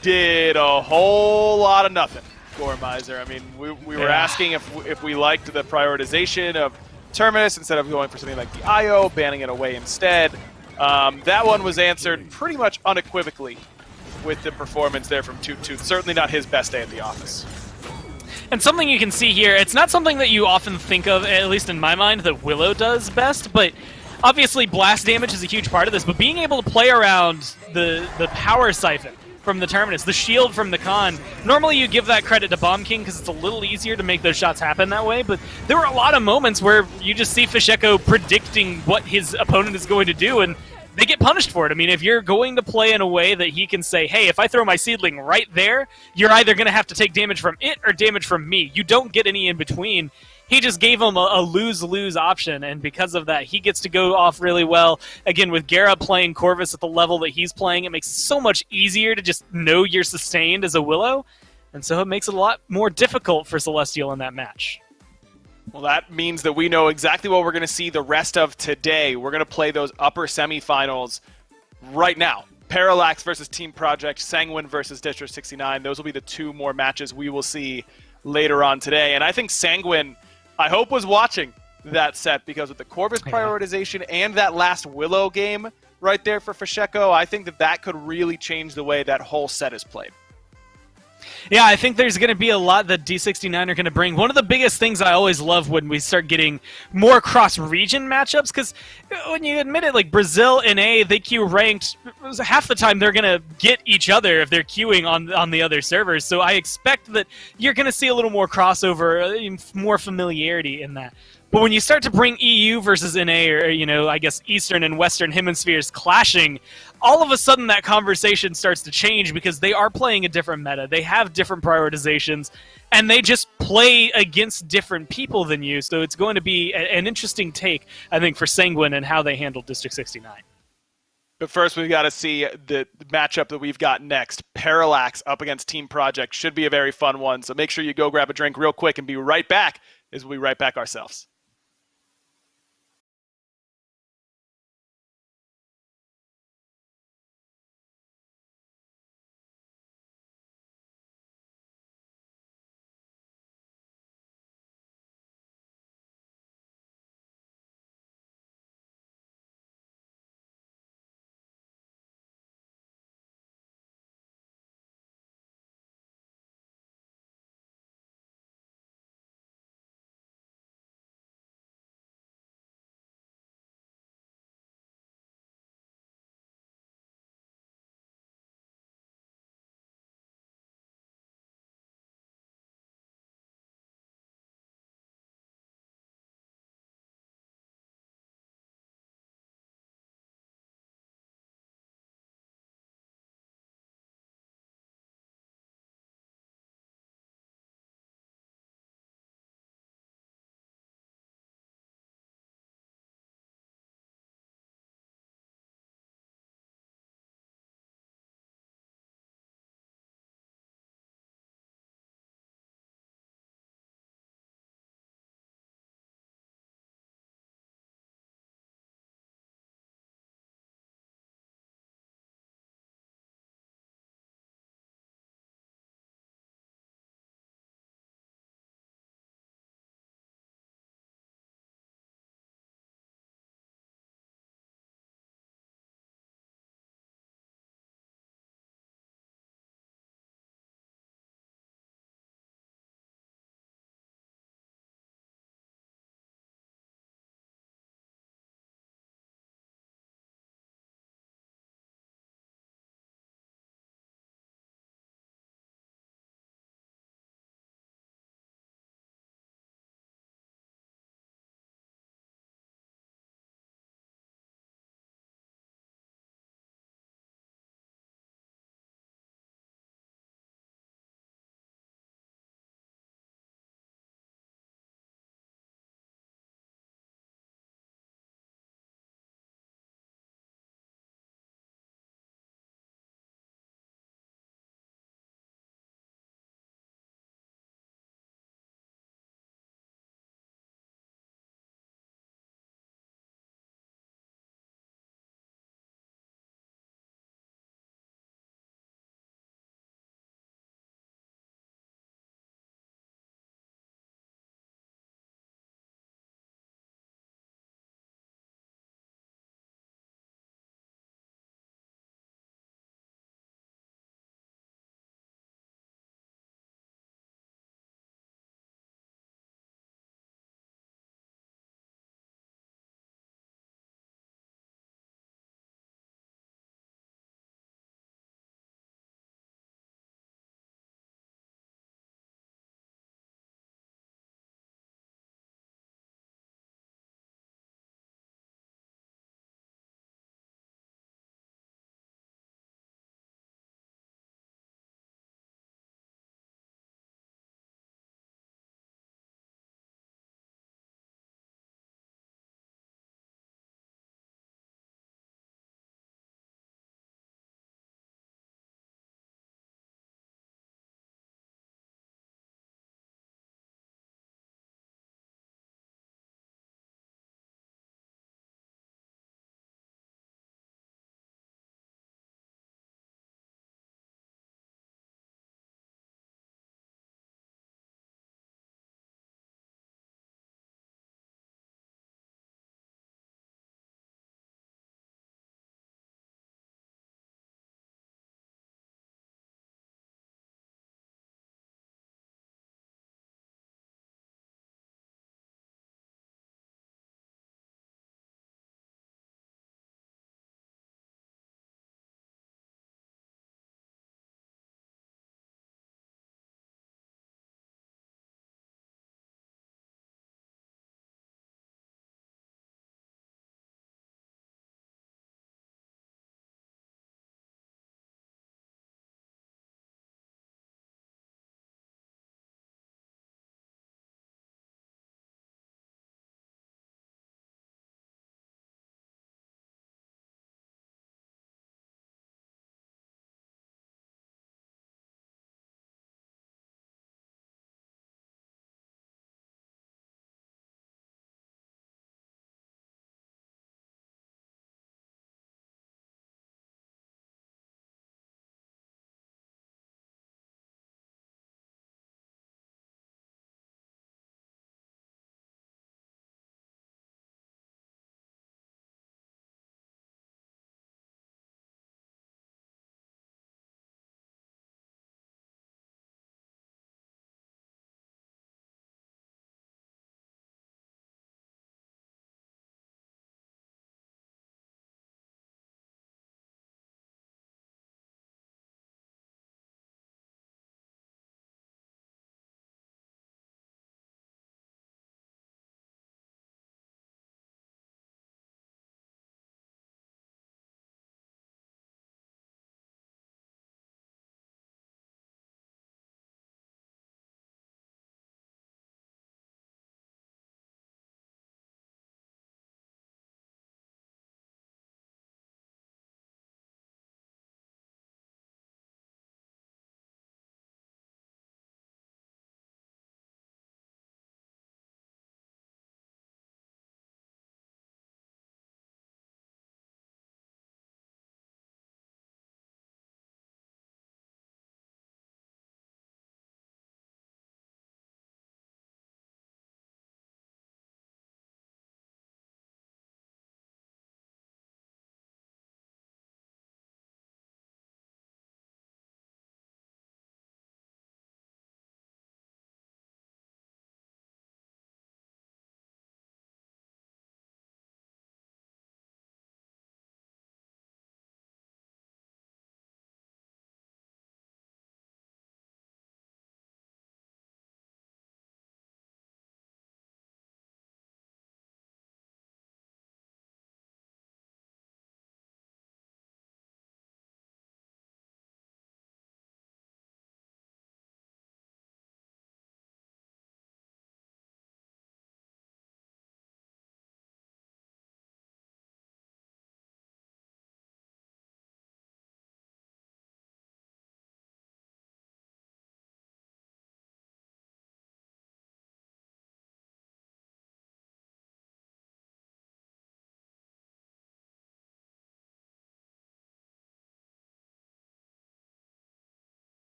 did a whole lot of nothing, Gormizer. I mean, we were asking if we liked the prioritization of Terminus instead of going for something like the IO, banning it away instead. That one was answered pretty much unequivocally with the performance there from Toot Toot. Certainly not his best day at the office. And something you can see here, it's not something that you often think of, at least in my mind, that Willow does best, but obviously blast damage is a huge part of this, but being able to play around the power siphon from the Terminus, the shield from the Khan, normally you give that credit to Bomb King because it's a little easier to make those shots happen that way, but there were a lot of moments where you just see Fasheko predicting what his opponent is going to do, and they get punished for it. I mean, if you're going to play in a way that he can say, hey, if I throw my seedling right there, you're either going to have to take damage from it or damage from me. You don't get any in between. He just gave him a lose-lose option, and because of that, he gets to go off really well. Again, with Gera playing Corvus at the level that he's playing, it makes it so much easier to just know you're sustained as a Willow, and so it makes it a lot more difficult for Celestial in that match. Well, that means that we know exactly what we're going to see the rest of today. We're going to play those upper semifinals right now. Parallax versus Team Project, Sanguine versus District 69. Those will be the two more matches we will see later on today. And I think Sanguine, I hope, was watching that set, because with the Corvus prioritization and that last Willow game right there for Fasheko, I think that could really change the way that whole set is played. Yeah, I think there's going to be a lot that D69 are going to bring. One of the biggest things I always love when we start getting more cross-region matchups, because when you admit it, like Brazil and they queue ranked, half the time they're going to get each other if they're queuing on the other servers. So I expect that you're going to see a little more crossover, more familiarity in that. But when you start to bring EU versus NA, or, I guess Eastern and Western hemispheres clashing, all of a sudden that conversation starts to change, because they are playing a different meta. They have different prioritizations, and they just play against different people than you. So it's going to be an interesting take, I think, for Sanguine and how they handle District 69. But first, we've got to see the matchup that we've got next. Parallax up against Team Project should be a very fun one. So make sure you go grab a drink real quick and be right back as we right back ourselves.